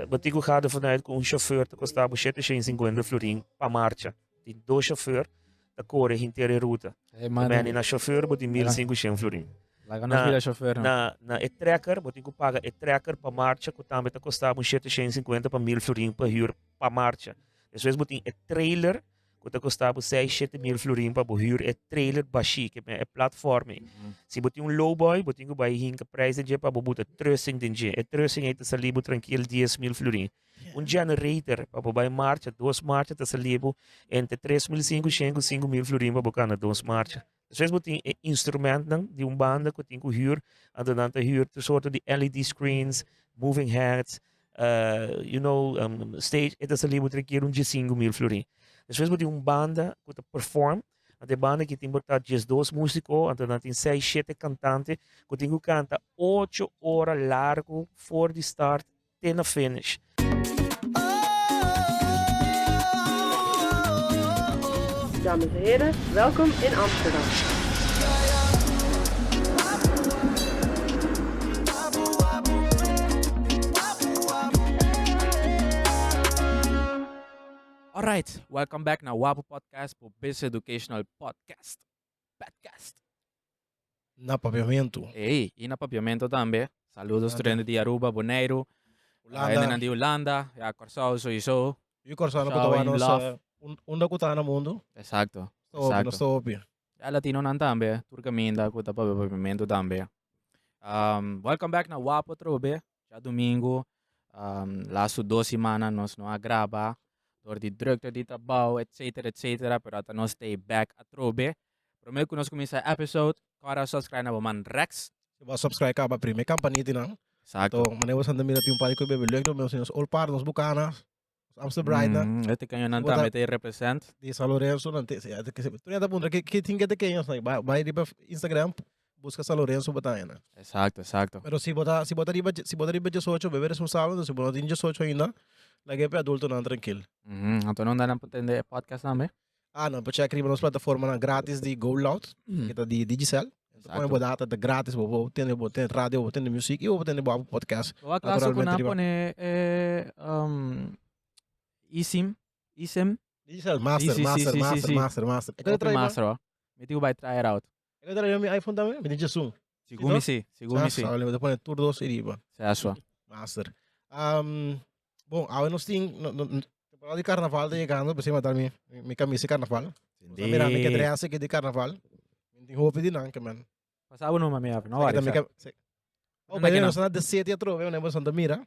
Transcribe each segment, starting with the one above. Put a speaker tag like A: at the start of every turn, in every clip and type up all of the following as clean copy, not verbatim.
A: Batigo gaat vanuit com chauffeur te custava 750 florin para marcha. Tem dois chauffeur da corre inteira ruta. Também na chauffeur boti 1500 florin.
B: Laga nós vira chauffeur, não?
A: Na e-tracker, batigo paga e-tracker para marcha, que também te custava 750 para 1000 florin para huur para marcha. Depois boti e-trailer, que te custava 6, 7 mil florin para huur e-trailer baixi, que é plataforma. Se boti lowboy, boti vai hinka prijs de para botar trussing de e trussing é salibo tranquilo 10 mil florin. Generator para botar marcha, 2 marcha te salibo entre 3.500 e 5 mil florin para botar na 2 marcha. Depois boti instrumento de banda que tem que huur, dan te huur soorten de LED screens, moving heads, stage, é salibo tranquilo 5 mil florin. Depois boti banda que te perform. A banda que tem botar 2 músicos, então tem 6, 7 cantantes, que tem que cantar 8 horas largo, for the start, até na finish.
C: Dames en heren, welkom in Amsterdam.
B: Alright, welcome back na Wapo Podcast po Business Educational Podcast.
D: Na papiamento.
B: Hey, e na papiamento também. Saludos estudantes de Aruba, Bonaire, ainda de Holanda, ja, Corsao sowieso.
D: E o Corsao
B: Ciao, in
D: botawa
B: love.
D: unda kuta na mundo.
B: Exacto.
D: No stop.
B: Ja, Latino nan também, Turcaminda, kuta pa papiamento também. Welcome back na Wapo Trobe. Já domingo, laatste 2 semanas nós não agrava. Door die drukte, die trabalho, etc. Pero até nós stay back a Trobe. Prometo que nós começar a episode. Para subscribe na man Rex.
D: Se você subscribe ka ba primeira campanita não.
B: Exacto.
D: To maneira você anda mira tem pari ko bebe leuk do meus nos all par nos bucanas. Amsterdam na.
B: Este canyo nan também te represent.
D: Di San Lorenzo não tem. Tu nem tá bunda que tinha de quem sai. Vai riba Instagram busca San Lorenzo batana.
B: Exacto.
D: Pero si bota riba 18 bebe responsável, se bota 18 ainda. Lagi pe adulto não tranquilo.
B: Então não dá na entender podcast também.
D: Não, para check riba nos plataforma grátis de Go Loud, que tá de Digicel. Põe boa data de grátis, vou ter rádio, vou ter música e vou ter podcast.
B: O classe ko na pone isim.
D: Digicel master.
B: Ito try master ó. Meti ko by try it out.
D: Eu trabalho meu iPhone também, me diz Zoom.
B: Sigumi si.
D: Olha, vou pôr tudo doce riba.
B: Saswa.
D: Master. Bom, agora nós tem temporada de carnaval de chegando, você matar minha camisa de carnaval. Mira, me quedei assim que de carnaval. Tem roupa de não, que man.
B: Pasaba no mami no
D: Aqui
B: worries.
D: Oh, mas nós na de sete a trove, né, mas Santa Mira.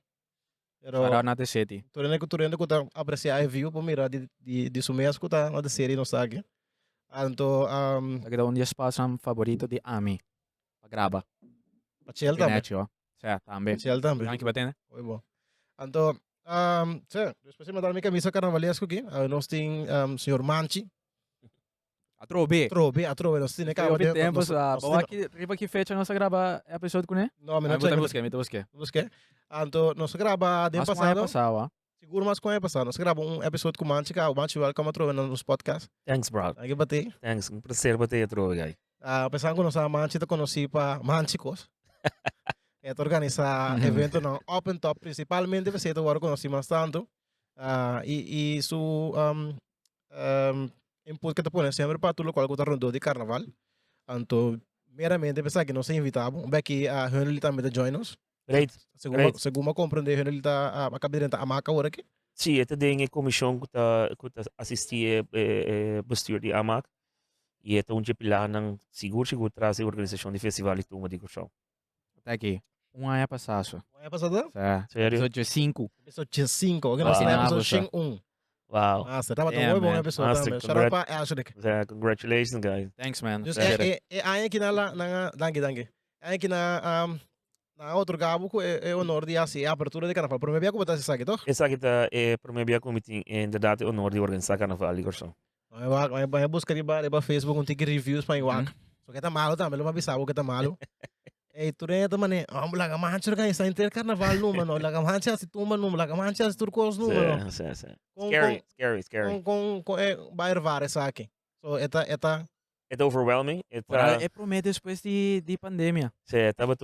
D: Pero
B: Para na de city.
D: turene que tá apreciar a view para mirar de sumeias que tá na de série no sabe. Anto
B: Kita un espaço favorito de Ami. Pagraba.
D: Pachel também.
B: Pinetio. Sa tambe.
D: Pachel também.
B: Anche batene.
D: Oi bom. Anto depois de mandar minha camisa carnavalesco aqui, nós tem senhor Manchi.
B: A Trobe.
D: A trove, nós tem né,
B: Acaba de tempo sa. Bawa ki riba ki fecha nós grava episode ko ne?
D: Não, mas
B: Não
D: não
B: busque, me busque.
D: busque. Anto nós grava de
B: Mas
D: passado.
B: passawa.
D: Seguro mas com é passado. Nós grava episode com Manchi, o Manchi welcome a trove nos podcast.
A: Thanks, bro.
D: Aqui batei.
A: Thanks. Um prazer bater outro, guy.
D: Pensando que nós a Manchi te conheci para Manchicos. É organizar evento no Open Top, principalmente você te agora conheci mais tanto. E su input que te põe sempre para tudo qual que tá rondou de carnaval. Então, meramente pensar que nós invitamos, que a Henry também te join us.
A: Great.
D: Segundo compreender, Henry tá acabei de a marca agora aqui.
A: Sim, esta é a comissão que está assistir bestuur de AMAC. E esta é um pilar ng siguro traz a organização de festival e tudo de curso.
B: Tá aqui. Um ano passado.
D: É passado?
B: Sa.
A: Sério?
B: Episode 5.
D: Episode 5, que
A: Wow.
D: nós temos
B: Wow.
D: episode 1.
A: Wow.
D: Nossa, tava
B: Yeah,
D: tão bom
B: man.
D: episode
A: Nossa,
D: também. Shout out para Ashley.
A: Congratulations, guys.
B: Thanks man.
D: Just
B: Appreciate it.
D: aí aqui na danke. Aí aqui na outro gabo é honor de assim a abertura de carnaval. Por mim, como tá se sabe, toch?
A: Essa aqui é para mim a committee inderdaad honor de organizar carnaval de curso.
D: Vai buscar riba Facebook tique reviews para igual. So que tá malo também, não bisabo que tá malo. Eh, tu renta mane, laga mancha organizar inter carnaval no mano, laga mancha se tuma no, laga mancha se turcos no mano.
A: Sim. Scary.
D: Com vai ervar essa aqui. So eta
A: it's overwhelming.
B: Ora, e promete depois de pandemia.
A: Estava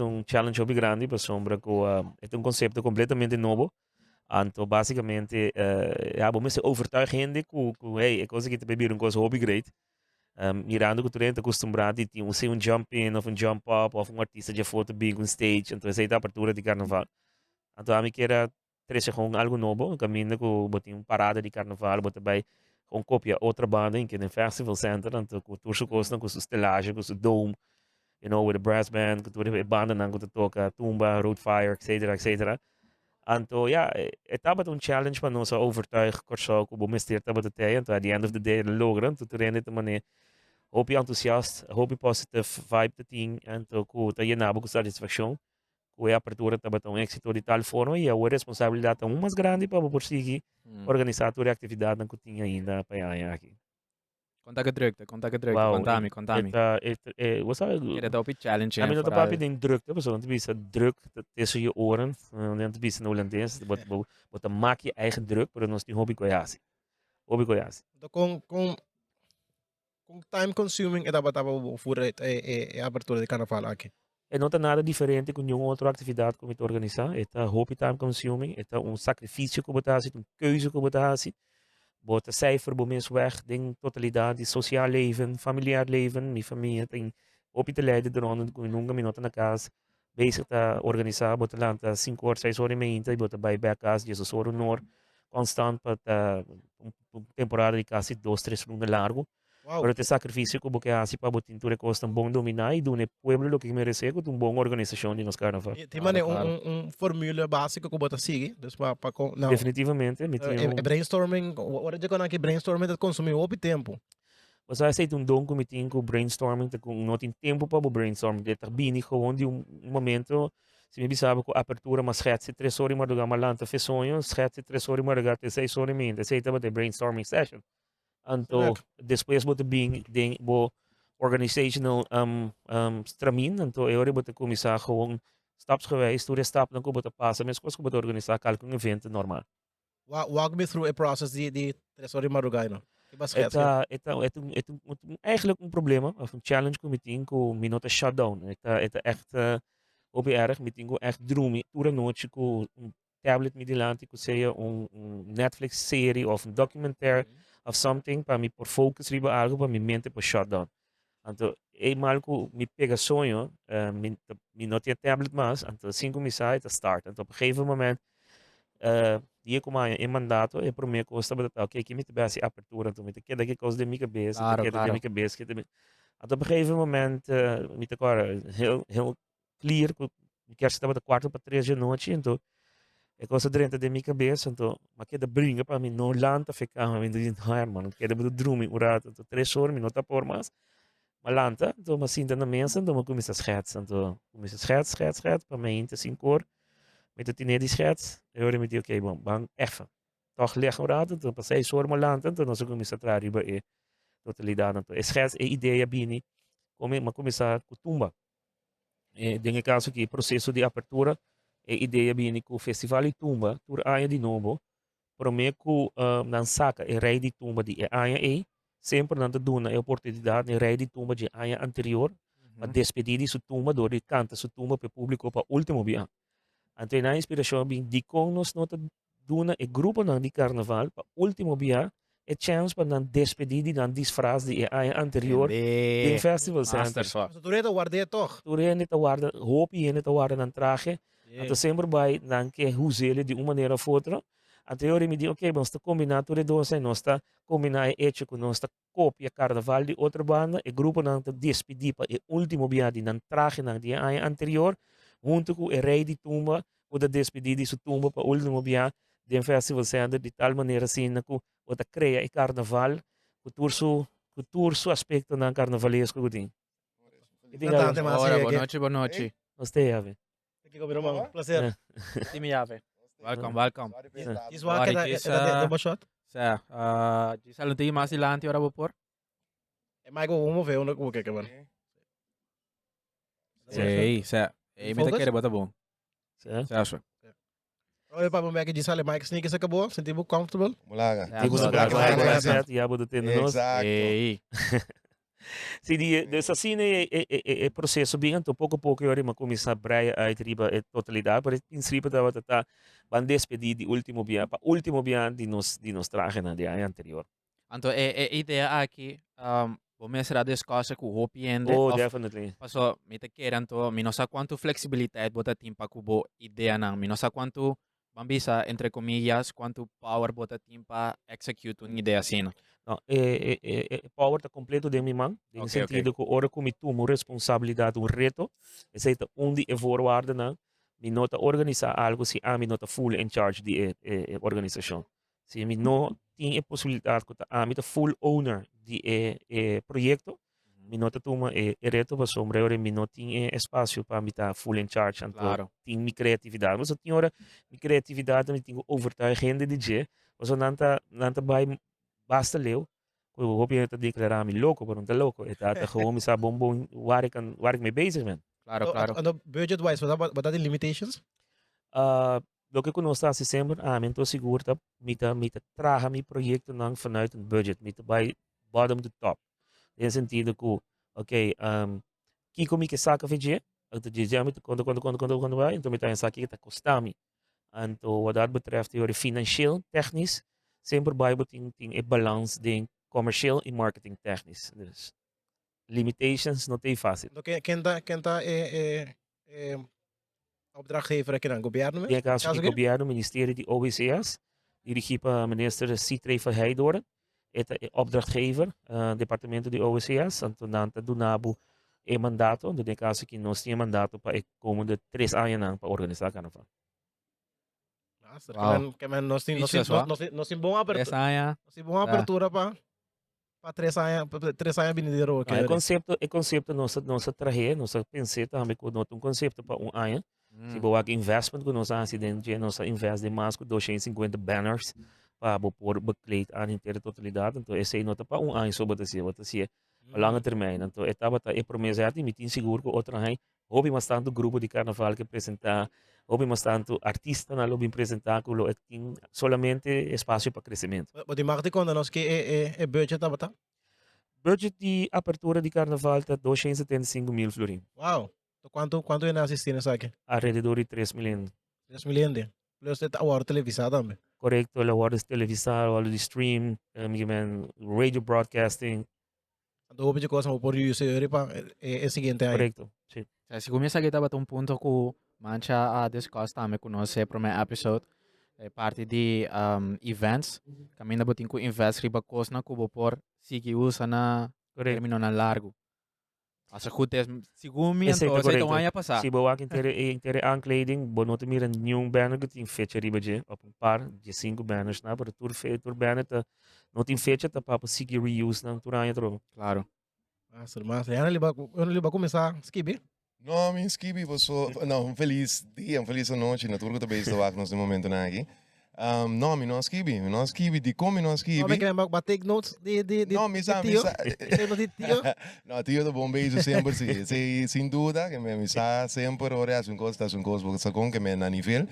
A: um challenge hobby grande para sombra com é um conceito completamente novo. Então, basicamente, vamos se overtuigende que hey, é coisa que te beber um coisa hobby great. Mirando que tu é acostumado e tinha um jump in, ou um jump up, ou um artista de foto big on stage. Então, essa é a abertura de carnaval. Então, a mim que era trazer com algo novo, um caminho que botem uma parada de carnaval, botar bem com cópia outra banda em que no Festival Center, então, com o seu custo, com a estelagem, com o dome, you know, with a brass band, com a banda que tu toca, tumba, road fire, etc, etc. Então, ja, estava um challenge para nós overtuigen, corso, que o mestre estava de ter, então, at the end of the day, logran, tu treine de maneira, hoop je enthousiast, hoop je positive vibe de team, então, que tu je nabo com satisfação, que a apertura estava um êxito de tal forma, e a responsabilidade é mais grande para prosseguir, organizar toda a atividade que tinha ainda para aqui.
B: Conta que drukte,
A: Wow,
B: contami.
A: was dat?
B: Kira daw challenge
A: I mean, dat
B: vooral.
A: heb je in drukte, want het is druk tussen je oren, het is een Hollandees, wat dan maak je eigen druk, maar dan is die hobby koyasi.
D: Então, com time consuming, estava fora a abertura de carnaval aqui.
A: E não tem nada diferente com nenhuma outra atividade que we organizar. Het is hobby time consuming, het is sacrifício que we een keuze que we bota cijfer bij mensen weg, ding totalidade, sociaal leven, familiair leven, mijn familie tem op te leiden eronder, com nunca minuto na casa, bezig te organisar, bota lá 5 horas, 6 horas e meia, bota bij casa, 10 horas no constant para temporada de casa 2, 3 lungas largo.
D: Wow.
A: Pero te sacrifício que você faz para botar tudo custa bom dominar e do pueblo lo que merece com uma boa organização de nos carnaval.
D: Tem fórmula básica que você segue, não.
A: Definitivamente,
D: brainstorming, hora de quando aqui brainstorming de consumir o tempo.
A: Você aceita dom que me tem com brainstorming, que não tem tempo para o brainstorming, de estar bem gewoon de momento, se me sabe com apertura, mas schetse 3 horas maar doga malanta fe sonho, schetse 3 horas maar doga 6 horas mente, aceita para brainstorming session. Então, depois você bem den bo organizational stramin, então eu vou começar gewoon stapsgewijs, toda stap dan como passa, mas coisa que organizar calcul evento normal.
D: Walk me through a process de 3 horas madrugada, não?
A: Eigenlijk een probleem, of een challenge que me tem com minuto shutdown. Het echt op erg, me tem echt droom, toda noite com tablet me delante, que seja Netflix serie of documentaire of something para me por focus riba algo para me mente por shutdown. Então, eenmaal que me pega sonho, me não tinha tablet mais, então 5 me sai, start. Então, op een gegeven moment, dia como em mandato, é para mim que eu estava ok, que me te base apertura, então me te queda que coisa de minha cabeça,
B: Claro.
A: minha cabeça, então, op een gegeven moment, me te agora heel clear, que me quer estava de 4 para 3 da noite, então é coisa dentro da minha cabeça, então, mas que brinca para mim não lanta ficar, mas me diz, ah, mano, que do dormir um rato, então 3 horas, me não tá por mais, mas lanta, então, mas sinta na mesa, então, começa a schetsen, então, começa a schetsen, para mim, então 5 horas. Met het in die schets, hoorde me die oké, bang, even. Toch leggen we dat, dan pas 6 horas maar land, dan als ik começar a trabalhar bij totalidade, então, schets é ideia bini, mas começar com tumba. Dengue caso que processo de apertura é ideia bini com o festival de tumba, tur aia de novo, para mim que não saca é rei de tumba de aia sempre não duna a oportunidade de rei de tumba de aia anterior, a despedir de sua tumba, do de canta sua tumba para o público para o último dia. Então, na inspiração, de como nós nota duna e grupo não de carnaval, para o último dia, é chance para não despedir de não disfraz de a anterior do festival center.
D: So tu reda guarda toch.
A: Tu reda guarda, hoop je te guarda na traje. Então, sempre vai não que usar de uma maneira ou outra. Então, eu me digo, ok, vamos combinar tudo dois, nós está combinar hecho com nós está copia carnaval de outra banda, e grupo não te despedir para o último dia de não traje não de a anterior. Junto com o rei de tumba, o da despedida de sua tumba para o último dia do festival center, de tal maneira assim, que o da cria e carnaval, o turso aspecto na carnavalesco que tem.
B: Boa noite.
A: Gostei, Ave.
D: Aqui com meu prazer.
B: Time Ave. Welcome.
D: Isso aqui é da shot.
B: Diz algo tem mais ilante ora por?
D: É mais como ver o que mano.
B: Sei. Me te quer bota bom.
A: Certo?
B: Acho.
D: Olha para o que diz ali, Mike Sneakers acabou, sentimos comfortable.
E: Mulaga.
A: Tipo,
B: Agora.
A: certo, e a boda tendo nós.
E: Exato.
B: Ei.
A: Sim, dus assim é processo bem, então pouco a pouco eu mas começar a breia a riba a totalidade, mas em princípio estava van despedir de último dia de nos traje na de ano anterior.
B: Anto ideia aqui, vamos será discussa com o hopiende
A: Oh,
B: of
A: definitely.
B: paso mita queran to minosa quanto flexibilidade bota timpa kubo ideia nang minosa quanto bambisa entre comillas quanto power bota timpa execute uma ideia assim.
A: No, power está completo de mi man, em
B: Ok, ok.
A: sentido que ora como tu uma responsabilidade, um reto, é seita onde é voorwaarde na, mi nota organizar algo se a mi nota full in charge de organização. Se mi no tem a possibilidade que a mi ta full owner de projeto, mi nota toma reto para sombra mi no tem espaço para mi ta full in charge, então
B: Claro.
A: tem mi criatividade, mas eu tenho ora mi criatividade, mi tenho overtuig gente de je, mas eu nanta vai basta leu, eu hoop je te declarar me louco, maar te louco. Het had gewoon sa bonbon waar ik mee bezig ben.
B: Claro, claro.
D: Ano, budget-wise, wat die limitations?
A: Lo que conosco se sempre, mento seguro dat mita traga mi projecto nang vanuit een budget, mita bij bottom to top. In sentido que, ok, kiko mi que saca fidje, het je met quando vai, então mita een sakje que custa mi. Então, wat dat betreft, teorie financieel, technisch, sempre bij ting balans ding commercieel en marketing technisch. Dus limitations não tem fácil.
D: Ano, kenta opdrachtgever aqui ng gobyerno
A: Tem
D: mes?
A: caso que
D: Kaso
A: o
D: ke?
A: governo, ministério de OWCS, dirigi para minister Citrei Verheidoren, é opdrachtgever, departamento de OWCS, então nanta do nabo é mandato, no caso que nós tínhamos mandato para como de 3 anos para organizar carnaval.
D: Master,
B: Wow.
D: kemen
B: Speechless, wa?
D: nos in bom apertura.
B: Desaya.
D: Nos in bom apertura pa 3 anos binidero
A: Não, é conceito nossa traje, nossa pensei também com um conceito para ano. Se boa que investment com nossa acidente, nossa invest de mais com 250 banners para pôr bekleed aan inteira totalidade. Então, esse aí nota para ano sobre você, a longa termine. Então, etapa é promessa de me tem seguro que outra aí, houve mais tanto grupo de carnaval que apresentar, houve mais tanto artista na lobby apresentar que lo tem solamente espaço para crescimento.
D: Wat die magte kon nos que budget abata?
A: Budget de apertura de carnaval está 275 mil florim,
D: Wow. So, quanto na assistir nessa aqui?
A: alrededor de 3 milhões.
D: 3 milhões de. Plus het award televisada também.
A: Correcto, la hora de televisar, hora de stream, radio broadcasting,
D: Então, hope de coisa por user pa é seguinte aí.
A: correcto. Sí.
B: Si comienza kita ba tong punto ko mancha a discuss tame kuno sa prome episode parte di events kami na buting ko invest riba cost na kubo por sige usa na
A: Correcto.
B: termino na largo. Asa kutes sigumi
A: Esse é
B: anto sa
A: correcto.
B: itong aya pasa.
A: Se boa que inteira aankleding, bonoto mir een banner que tem fecha riba je, op een paar de 5 banners na, para tur banner ta não tem fecha ta para seguir reuse na turanya tro.
B: Claro.
D: Master. Ano liba começar skibi?
E: No, mi skibi so no, feliz dia, feliz noite, na turco também estou aqui nesse momento na aqui. No, mi no skibi, di como no
D: Não,
E: skibi.
D: que ba take notes de
E: No, mi sa,
D: tio. Tem no de tio.
E: no, tio do bom beijo sempre, sim, sem dúvida, que me sa sempre ora as um coisa, porque sa com que me na nível.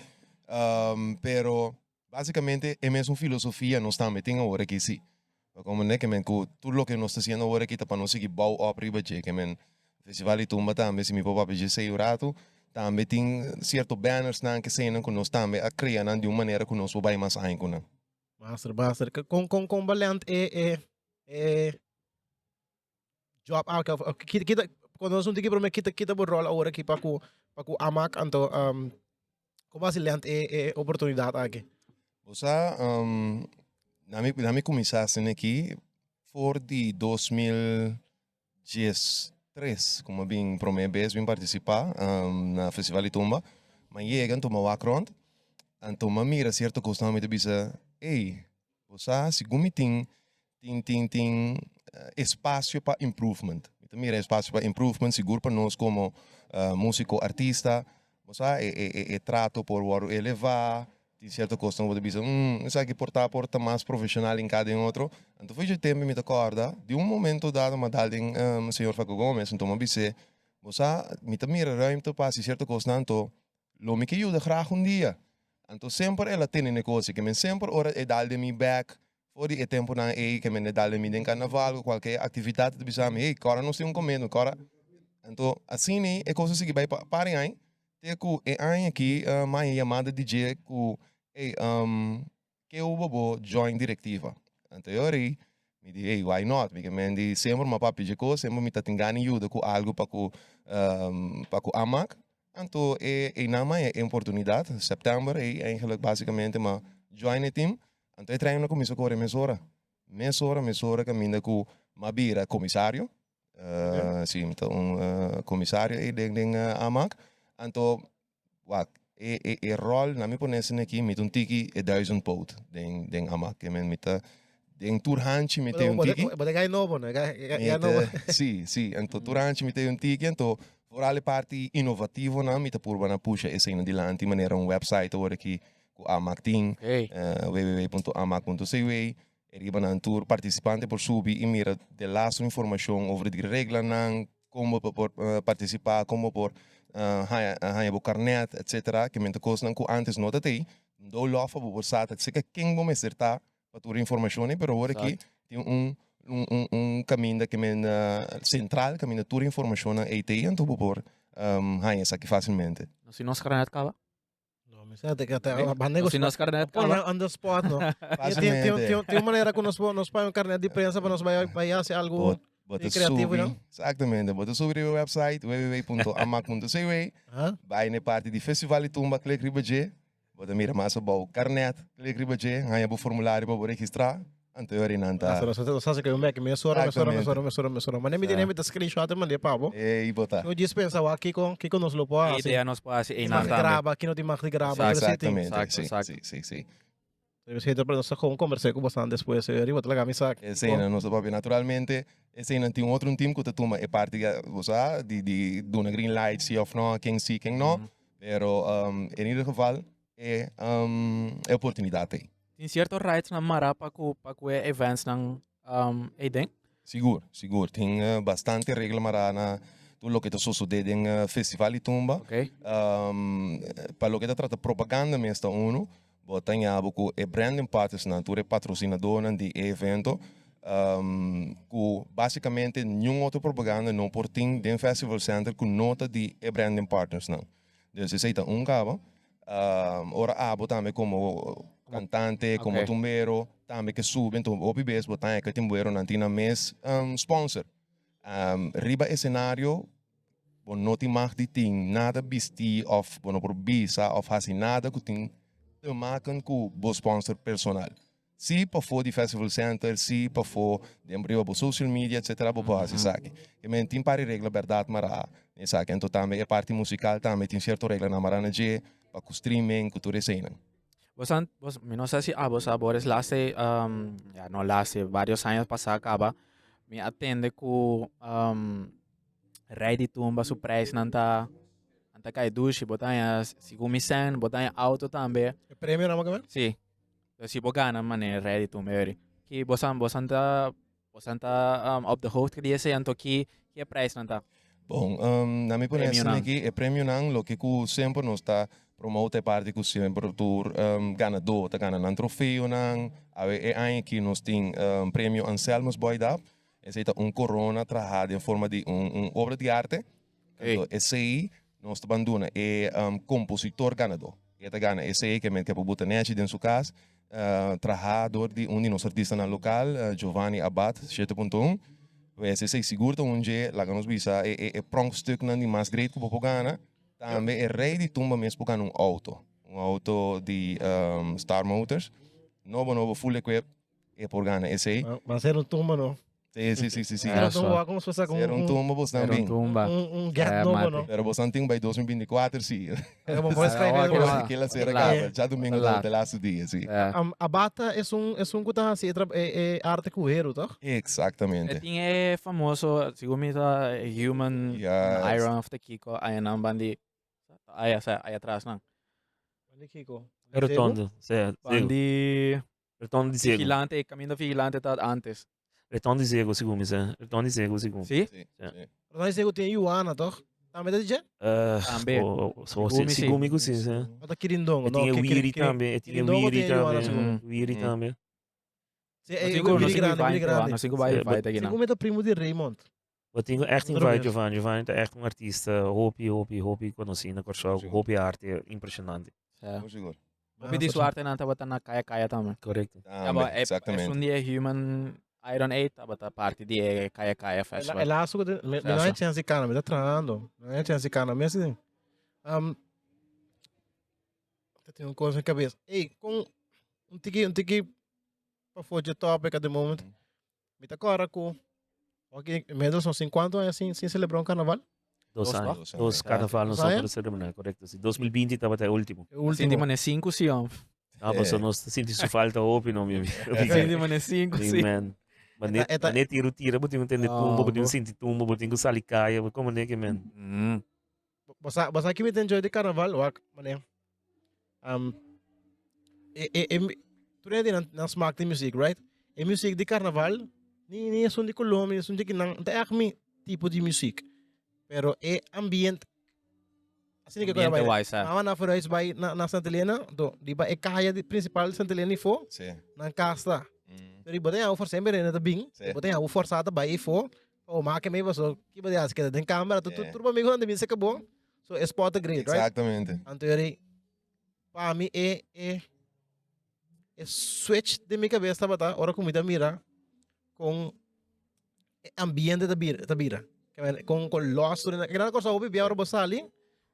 E: Pero basicamente é mesmo filosofia nós também tem agora que sim. Como né que men com tudo o que nós está fazendo agora aqui tá para nós seguir bau a priva que men festival e tumba também se me papa pedir sei rato também tem certo banners na que cena com nós também a criar de uma maneira que nós vai mais ainda com
D: Master. Com balent job kita quando nós não tiki prome kita por rol agora aqui para ku amak anto como assim lent oportunidade aqui.
E: Você nami começasse aqui for de 2013 como bem primeira vez vim participar na festival Tumba mas chega então uma rond então me mira certo costume de bisa ei você segundo tem espaço para improvement então mira espaço para improvement seguro para nós como músico artista você é trato por elevar tem certa questão de dizer, isso aqui porta mais profissional em cada outro. Então foi o tempo me acorda de momento dado uma dada em senhor Faco Gomes, então me disse, você me mira ruimte para certa questão, então lo me que ajuda graag dia. Então sempre ela tem negócio que me sempre ora é dar de me back voor die tempo na que me dale mi den carnaval, qualquer atividade de bisam, cora não sei comendo, cora. Então, assim né, é coisa que vai para aí. Tem que é aqui, mais chamada DJ que o bobo join directiva. Então, eu aí me diz, why not? Porque me diz sempre uma papi de coisa, sempre me tá tentando ajuda com algo para que amak. Então, é nama é oportunidade. Setembro é eigenlijk basicamente uma join team. Então, eu treino na comissão corre mesora caminha com uma bira comissário. Sim, então comissário e den amak. Então, wat rol na me ponesse aqui met um tiki e 1000 pound den amak. Que men met den turhanchi met um tiki.
D: Pode ganhar novo, né? Ganhar novo.
E: Sim. Então turhanchi met um tiki. Então, voor alle parte innovativo na met purba na puxa esse in dilante maneira website hoor aqui com amak ting www.amak.cw. Riba na tour participante por subir e mira de laço informação over de regras nan como por participar, como por o carnet, etc. Que mente coisa não antes nota tem, do lofa por sata, se que quem vamos acertar para tour informação, pero agora aqui tem caminho que men central, caminho tour informação e tem então por essa aqui facilmente.
B: No si nos carnet kaba?
D: Me sente que até a
B: No si nos carnet kaba?
D: on the spot, no?
E: Facilmente.
D: Tem uma maneira que nos põe um carnet de prensa para nos vai fazer algo
E: Bota
D: criativo,
E: subir,
D: não?
E: exatamente, bota subir o website www.amak.cw, vai na parte de festival e tumba, clique riba bota mira massa bom, carnet, clique riba ganha o formulário para registrar, então eu nanta.
D: Você sabe que eu me mesura, mas nem me tem nem me screenshot mas de pavo.
E: E bota.
D: Eu dispensa o aqui com nos lupo
B: A
D: assim.
B: ideia nos pode ser
D: Mag grava, aqui não tem mag grava,
E: Exatamente,
B: Exacto.
E: sim.
D: Você tá para nós conversar com bastante depois, eu vou te levar mensagem.
E: Esse ano nós vamos naturalmente, esse ano tem outro time que tu toma é parte de uma green light, se ou não, quem sim, quem não, pero em ieder geval é oportunidade.
B: Tem certos rights na mara para ku events ng edeng?
E: Seguro. Tem bastante regra marana tudo o que está sucedendo em festival e tumba.
B: Okay.
E: Para o que trata propaganda mesmo uno, botan abo com e branding partners na ture patrocinador de evento. Que basicamente nenhum outro propaganda não por tem dentro festival center com nota de branding partners não. Então se está cabo, ora abo também como cantante, como tumbero, também que sube, então o PBS botan que tumbero não tem mês sponsor. Riba cenário, bom não tem mais de tem nada vestir of bom por bisa of assim nada que tem te maken com o sponsor personal. Se para for de festival center, se para for de abrir para social media, etc. Para fazer sabe. Que men tem para regra verdade mara, né sabe. Então também a parte musical também tem certa regra na marana de para o streaming, que tudo isso.
B: No sé si vos sabores ya no hace varios años pasado acaba, me atende ku ready tumba su price nanta kay dushi botanya si gumisen botanya auto tambe.
D: O prêmio não é
B: Sí. Si bogana mane ready tumba eri. Ki bosanta up the host que dice anto ki price nanta.
E: Bom, na minha opinião aqui é prêmio não, o que sempre nos está promote parte que sempre tour ganador, tá ganhando um troféu não, é aí que nós tem prêmio Anselmo's Boy Dap, esse é corona trajado em forma de obra de arte, então esse aí nós abandona é compositor ganador, tá ganha esse aí que me quer botar nesse dentro sua casa, trajador de de nossos artistas na local, Giovanni Abad 7.1. Esse é seguro onde lá nos visa é pronto stuk na de mais great que vou ganhar. Também é rei de tumba mesmo para um auto de Star Motors, novo full equip é por ganhar esse aí.
D: Mas era tumba não.
E: Sim.
D: Era tumba como se fosse com
E: tumba você também.
D: Get novo não.
E: Pero você tem by 2024 sim.
D: É bom para escrever.
E: Aquela será acaba, já domingo do last dia sim.
D: A bata é que tá assim é arte cuero, tá?
E: Exatamente.
B: É famoso, segundo Human Iron of the Kiko, aí não bandi aí atrás não.
D: Bandi Kiko.
A: Rotondo,
B: Bandi
A: Rotondo de Zego.
B: Vigilante, caminho vigilante tá antes.
A: Rotondo de Zego, segundo me Rotondo de Zego, segundo.
B: Sim?
D: Nós tem Ioana, tá? Também tá dizendo?
B: Também.
A: Segundo me sim, sim.
D: Tá Quirindongo,
A: Tinha Wiri também, tinha Wiri também.
D: Sim,
B: Não
D: é
B: sigo, não
D: Billy
B: sigo
D: Grande, Billy
B: invite,
D: Grande.
B: não sigo vai
A: Sim,
B: vai aqui
D: Sim,
B: não.
D: como é o primo de Raymond.
A: Eu tenho echt
D: Outra
A: invite
D: vez.
A: Giovanni. Giovanni é echt um artista. Hopi, conheci na Corsoal.
E: Sim.
A: Hopi arte é impressionante.
B: É.
E: Vamos seguro.
B: Hopi di suarte na tabata na kaya também.
A: Correto.
B: Ja, maar é um
E: Exatamente.
B: dia Human Iron 8, tabata parte de kaya festival.
D: Ela acho que me não é chance de cana, me tá trando. Não é chance de cana, mas assim. Tem uma coisa na cabeça. Ei, com um tiki para fugir de topic at the moment. Me tá agora com ok, medo são 50 anos assim, sem celebrar um carnaval.
A: Dos
B: Dos
A: anos.
E: toch?
A: Dos carnaval não
D: Dos
A: são
D: anos?
A: para celebrar, correto. Sim. 2020 estava até o último.
D: É o
B: Assim, de
D: último.
B: mané 5 sim, ó.
A: Ah, mas nós sentimos falta Hopi, não, meu
B: Assim, de mané 5
A: amigo.
B: sim.
A: Man. Mas
D: Eta-
A: net tira, botinho entender tumba, botinho sentir tumba, botinho salicaia, como é que, man?
D: Basta que me tem enjoy de carnaval, wak, mané. Tu não é na smaak de muziek, right? E muziek de carnaval, nem é som de Colômbia, som de que não é aquele tipo de muziek. Pero é ambiente. Assim que
B: Ambiente
D: vai.
B: wise,
D: Mama na fora is vai na Santa Helena, do di ba e kaya de principal de Santa Helena e fo,
E: Sim.
D: na casta. Pero iba tem for sempre na bing,
E: Sim.
D: iba tem a forçada ba e fo. O ma que me baso, que ba as que tem câmera, tudo amigo anda bem se acabou. So spot great, right?
E: Exatamente.
D: Anterior, para mim é switch de minha cabeça bata, ora comida mira com ambiente da bira. Com loss, que nada coisa ouve bem ora bossa ali.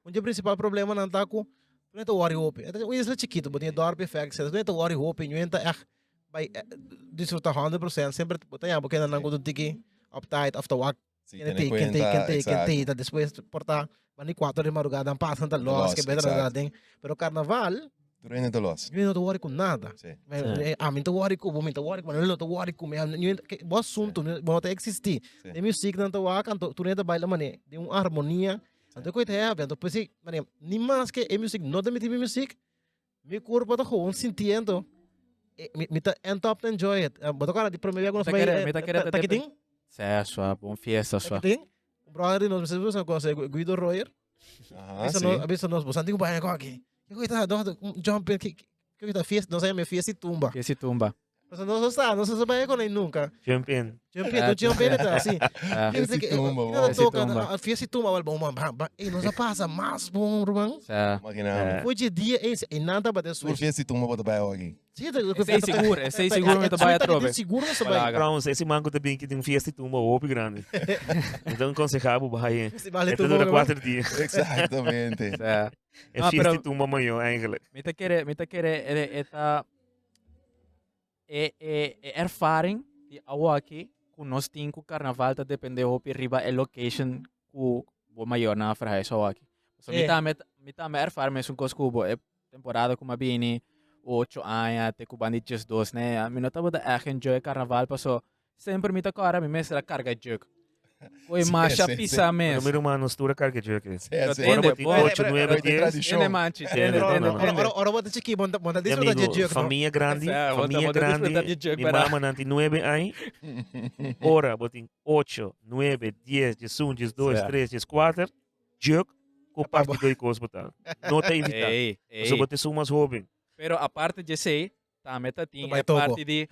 D: Onde o principal problema não está com não é tão worry hope. É um isla chiquito, botinha dorme perfeito, não é tão worry hope, não é tão vai desfrutar 100%, sempre botinha porque não go do tiki uptight after work.
E: Sim,
D: Quem
E: tem
D: tem,
E: conta,
D: tá depois portar vani 4 de madrugada, passa tanta loss
E: Loss,
D: que better
E: exato.
D: nada tem. Pero carnaval,
E: durante o loss.
D: eu não tô worry com nada.
E: Sim.
D: Me tô worry com, me tô worry com, não tô worry com, o assunto não tem existir.
E: Sim.
D: De música não tô worry, tu não tá baila mané, de uma harmonia. Então coisa é, então depois mané, nem mais que a música, não tem tipo música, meu corpo tá com sentindo. Me tá end up enjoy it. Botar cara de primeira vez quando
B: Me tá querendo
D: tá que tem?
B: É, sua, bom fiesta,
D: Tá
B: sua.
D: que tem? O brother nós precisamos fazer Guido Royer.
E: Aham, sim.
D: A vez nós botamos um banho aqui. Que coisa, jump que coisa fiesta, nós aí minha fiesta e tumba.
B: Fiesta e tumba.
D: Mas não se banho com nem nunca.
A: Champion.
D: Champion tá assim.
E: Fiesta e tumba,
D: Não
B: Fiesta e
D: toca,
B: tumba.
D: a fiesta e tumba, well, bom, e nós passa mais bom, irmão.
B: É.
E: Imaginamos.
D: Foi de dia e nada para
E: Por
D: switch.
E: fiesta e tumba bota bem aqui.
B: Esse é seguro, me tá baia trobe.
D: Seguro não se
B: Olha,
D: vai.
A: Browns, esse manco também que tem um fiesta e tumba Hopi grande. Então, aconselhava o Bahia.
D: Se vale
A: É
D: tudo.
A: dura 4 dias.
E: Exatamente.
B: É.
A: É
B: Ah,
A: fiesta
B: pero-
A: e tumba amanhã, eigenlijk.
B: Me tá querer, ervaring de awaki com nós tem com carnaval tá depende hopi riba a location ku bo maior na verhuis awaki. So
D: É.
B: me tá ervaring mesmo com cubo é temporada como bini 8 anos te kubani just 2 né. A mim não tá bada echt enjoy carnaval passo sempre me tá cara me mesra carga juk. Oi
E: Sim,
B: macha
E: sim,
B: pisa
E: sim.
B: mes.
A: Número uma nostura carga jerk.
B: Eu
E: Sim,
B: entendo,
E: sim.
B: pô.
A: 8, 9,
E: Tem
A: 10.
E: tradição.
B: Ene manchi,
A: Entende, entende.
D: Ora bota aqui, monta
A: Meu
D: disso da
A: amigo,
D: dia.
A: família grande,
B: Essa,
A: família
B: bota desfrutar
A: grande,
B: de jerk,
A: minha
B: para.
A: mama nanti 9 anos, ora, botem 8, 9, 10, 11, 12,
B: Certo.
A: 13, 4, jerk, com parte de 2 coisas, botar. Não tem evitar.
B: Ei,
A: Só
B: ei.
A: botem umas jovem.
B: Pero a parte de sei, tá meta tem
D: Vai
B: é
D: toco.
B: parte de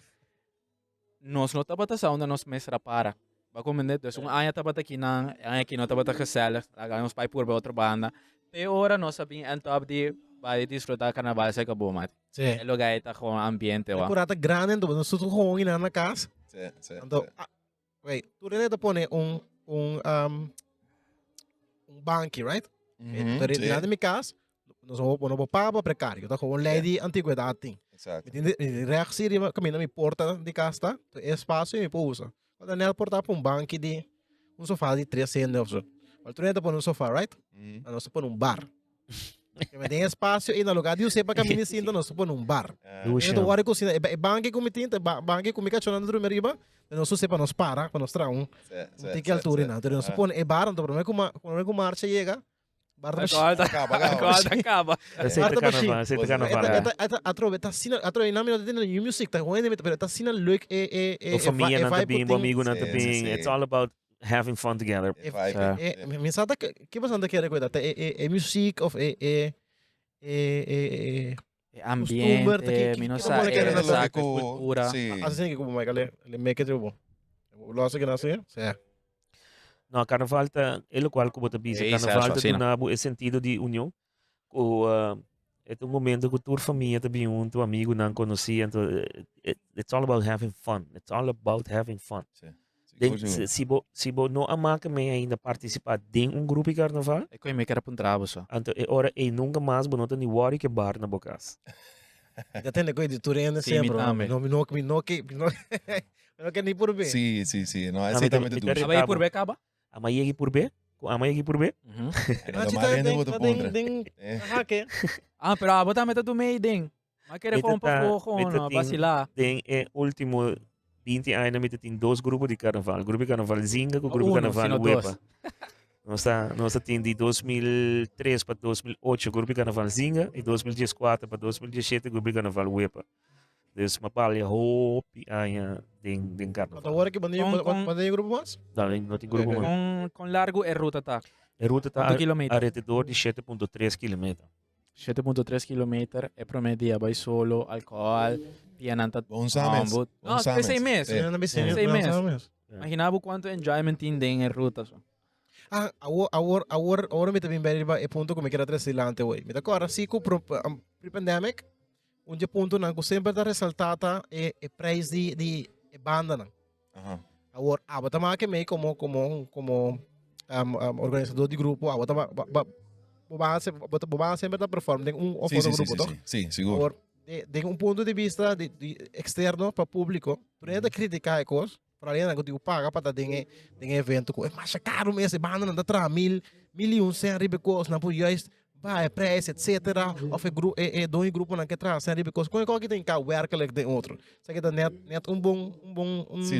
B: nós não tava sa onda nós mesra para. Ba como né, dus um anya tava aqui na, anya aqui não tava gezellig, lá uns pai por outra banda. Te hora nós sabem on top de vai desfrutar carnaval sa acabou, mate.
D: Sim.
B: É lugar tá com ambiente,
D: É
B: wa.
D: curata grande, então nós estamos com na casa.
E: Sim, sim.
D: Então, wait, tu nem tá pone um banco, right?
E: Uhum,
D: Tu
E: sim.
D: nem na minha casa, nós vamos para precário. Tá com um lady antiguidade.
E: Exato.
D: Reação de caminho na porta de casa, tá? Espaço e me pousa. Quando nela portar para um banco de um sofá de 300 euros. Mas tu nem tá pondo um sofá, right?
E: Uhum.
D: Nós estamos um bar. Porque tem espaço e no lugar de você para caminhar assim, nós estamos um bar.
A: Ducha.
D: Então, hora que cozinha, banco com tinta, banco com mica chonando do meriba, nós sei para nós parar, para nós trazer um, tem que altura, não. Então, nós põe é bar, então, como marcha chega, bar da
B: Acorda,
E: Acaba.
B: acaba.
A: Aceita
D: Marta
A: carnaval,
D: Bashir.
A: aceita
E: Pois é.
A: carnaval.
D: Atrove, tá sina, atrove, não me não tem music, tá ruim, mas tá sina leuk
A: O família não tá bem, o amigo não tá
E: Sim,
A: bem.
E: sim,
A: It's
E: sim.
A: all about having fun together.
D: Me sabe que você anda querer cuidar, é music of
B: ambiente,
D: que
B: minosa
D: mo quer na
B: exact
E: ko,
B: cultura.
E: sí.
D: Assim que como vai le make it bom. Losse que nasce, é.
A: No, carnaval tá, ele qual como te bisa,
B: Isso,
A: carnaval
B: acho
A: tá
B: assim, não.
A: tunabo é sentido de união. O é um momento que tua família também um, teu amigo não conhecia, então it's all about having fun. It's all about having fun.
E: Sí,
A: Den,
E: seguro.
A: se bo não amar que me ainda participar de um grupo de carnaval,
B: É que eu me quero para um trabalho só.
A: então é hora e nunca mais bo não tem worry que bar na bocas.
D: Já tem coisa de turene
B: Sim,
D: sempre,
B: também.
D: não quer nem por bem.
E: Sí, sí, sí. No,
A: Ah,
E: ese
A: me
E: también te
A: te-
E: ducho.
B: Aba aí por becaba?
A: Amanhã por B, amanhã por B.
B: Uhum.
E: Lo más grande boto pondre.
D: Hacker.
B: Ah, pero abo também tá do meio ding. Mas querer
A: Meta
B: comprar
A: tá,
B: fogo,
A: meta
B: não, vacilar.
A: tem último 20 anos meta tem dois grupos de carnaval, grupo de carnaval Zinga com o grupo de
B: Uno,
A: carnaval
B: sino
A: Wepa. Nós tem de 2003 para 2008 grupo de carnaval Zinga e 2014 para 2017 grupo de carnaval Wepa. Dus uma palha hopi aia den carnaval.
D: Agora que
B: Com-
D: mandei grupo mais?
A: Não tem grupo mais.
B: Com largo é ruta tá.
A: A ruta está
B: Quanto quilômetro?
A: alrededor de 7,3 km.
B: 7.3 km e promedia vai solo, alcohol, piananta
E: Bom sames.
B: ambot.
E: Bom
B: Não,
E: sames.
B: 6 meses.
E: É.
D: Não sei,
B: Sei
D: não
B: mesmo.
D: sabe mesmo.
B: Imaginava quanto enjoyment tem em ruta só.
D: Ah, agora me também bem é ponto como que era três silante hoje. Me agora se com pre-pandemic, onde ponto não que sempre está ressaltada é preço de banda não.
E: Ajá.
D: Agora, também que me como organizador de grupo, também sempre está performando tem
E: Sí,
D: outro
E: sí, sí,
D: grupo,
E: sí,
D: não?
E: sí, sí, seguro.
D: Agora, de um ponto de vista de externo para público, tu ainda criticar coisas, para além da que tu paga para ter evento, é mais caro mesmo, essa banda não dá 1.100 ribecos, não pode vai preço, etc. Of é dois grupos não que traz 100 ribecos, qual que tem cá, werkelijk tem outro. Isso aqui dá net
E: Sí,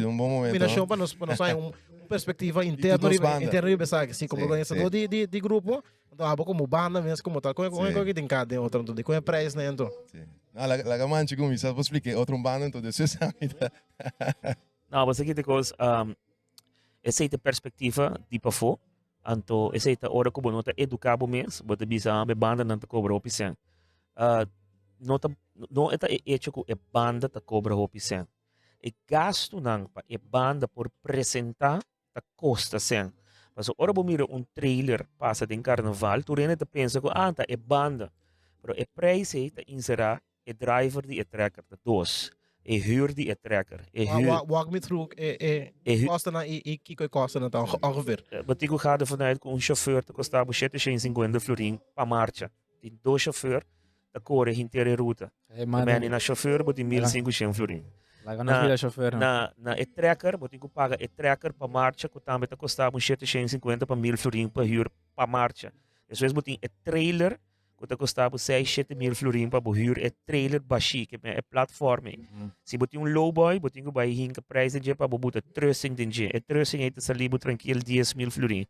E: un buen momento.
D: combinação
E: ¿no?
D: para nós sair perspectiva interna
E: dos bandas.
D: interna sabe assim como
E: Sim,
D: organizador de grupo então como banda mesmo como tal como que tem cá tem outro tudo com é preço né então
E: Sí. No, la gamanche como me sabe explicar otro bando entonces eso es
A: Não, mas aqui tem coisa, essa é a perspectiva de pafo, então essa é a hora que você educar o mês, você bisa a banda não te cobra o pisang. Não é hecho que a banda te cobra o pisang. E gasto não pa a banda por apresentar te custa sen. Mas ora você mira trailer passa de carnaval, tu rende te pensa que tá é banda, pero é preço te inserar é driver de trekker, de dois. É huur die trekker. É huur.
D: walk me through kosten na que kosten então ongeveer
A: Wat ik ga ervan uit que chauffeur te custar 750 florin para marcha. Tem dois chauffeur te corre inteira ruta.
B: É,
A: Mas na chauffeur botem 1500 florin.
B: Lá na vila chofer, não.
A: Na trekker, botem que paga trekker para marcha, que também te custar 750 para 1000 florin para huur para marcha. Às vezes botem trailer que te custava 6, 7 mil florin para huur trailer baixi, que é plataforma. Se botem lowboy, botem que vai hinca preço de para botar trussing de dia. Trussing é salibo tranquilo 10 mil florin.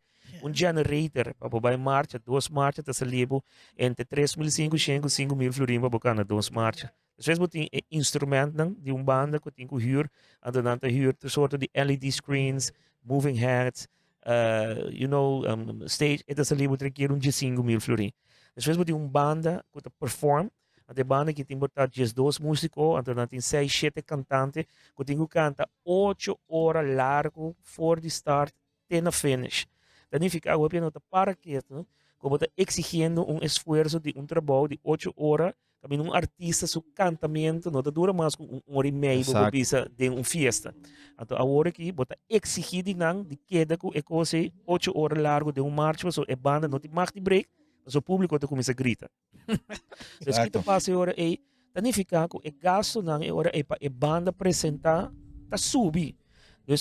A: Generator para botar marcha, duas marchas te salibo entre 3.500 e 5.000 florin para botar na duas marchas. Às vezes botem instrumento de banda que tem que huur, então huur de soorten de LED screens, moving heads, stage, é salibo tranquilo de 5.000 florin. Às vezes tem banda que perform, a banda que tem botar 12 músicos, então tem 6, 7 cantantes, que tem que cantar 8 horas largo for the start até na finish. Daí fica o piano para que como está exigindo esforço de trabalho de 8 horas, também artista seu cantamento não dura mais hora e meia para pisa de fiesta. Então a hora que bota exigir de queda com é coisa 8 horas largo de marcha, so a banda não tem mais de break. Mas o público te começa a gritar. Então, o que te passa agora é, danificar que o gasto não é hora é para a banda apresentar, tá subir. Então,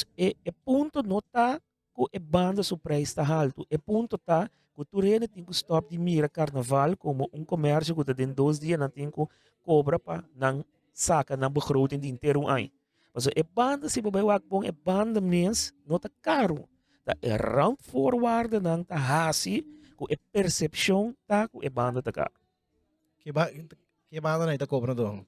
A: o ponto não está que a banda seu preço está alto. O ponto está que tu ainda tem que stop de mirar carnaval como comércio que tem 2 dias não tem que cobra para não saca não begroting de inteiro ano. Mas a banda se você vai bom a banda mesmo não está caro. Tá round forward não está hasi com a percepção tá com a banda tá cá.
D: que banda não está cobrando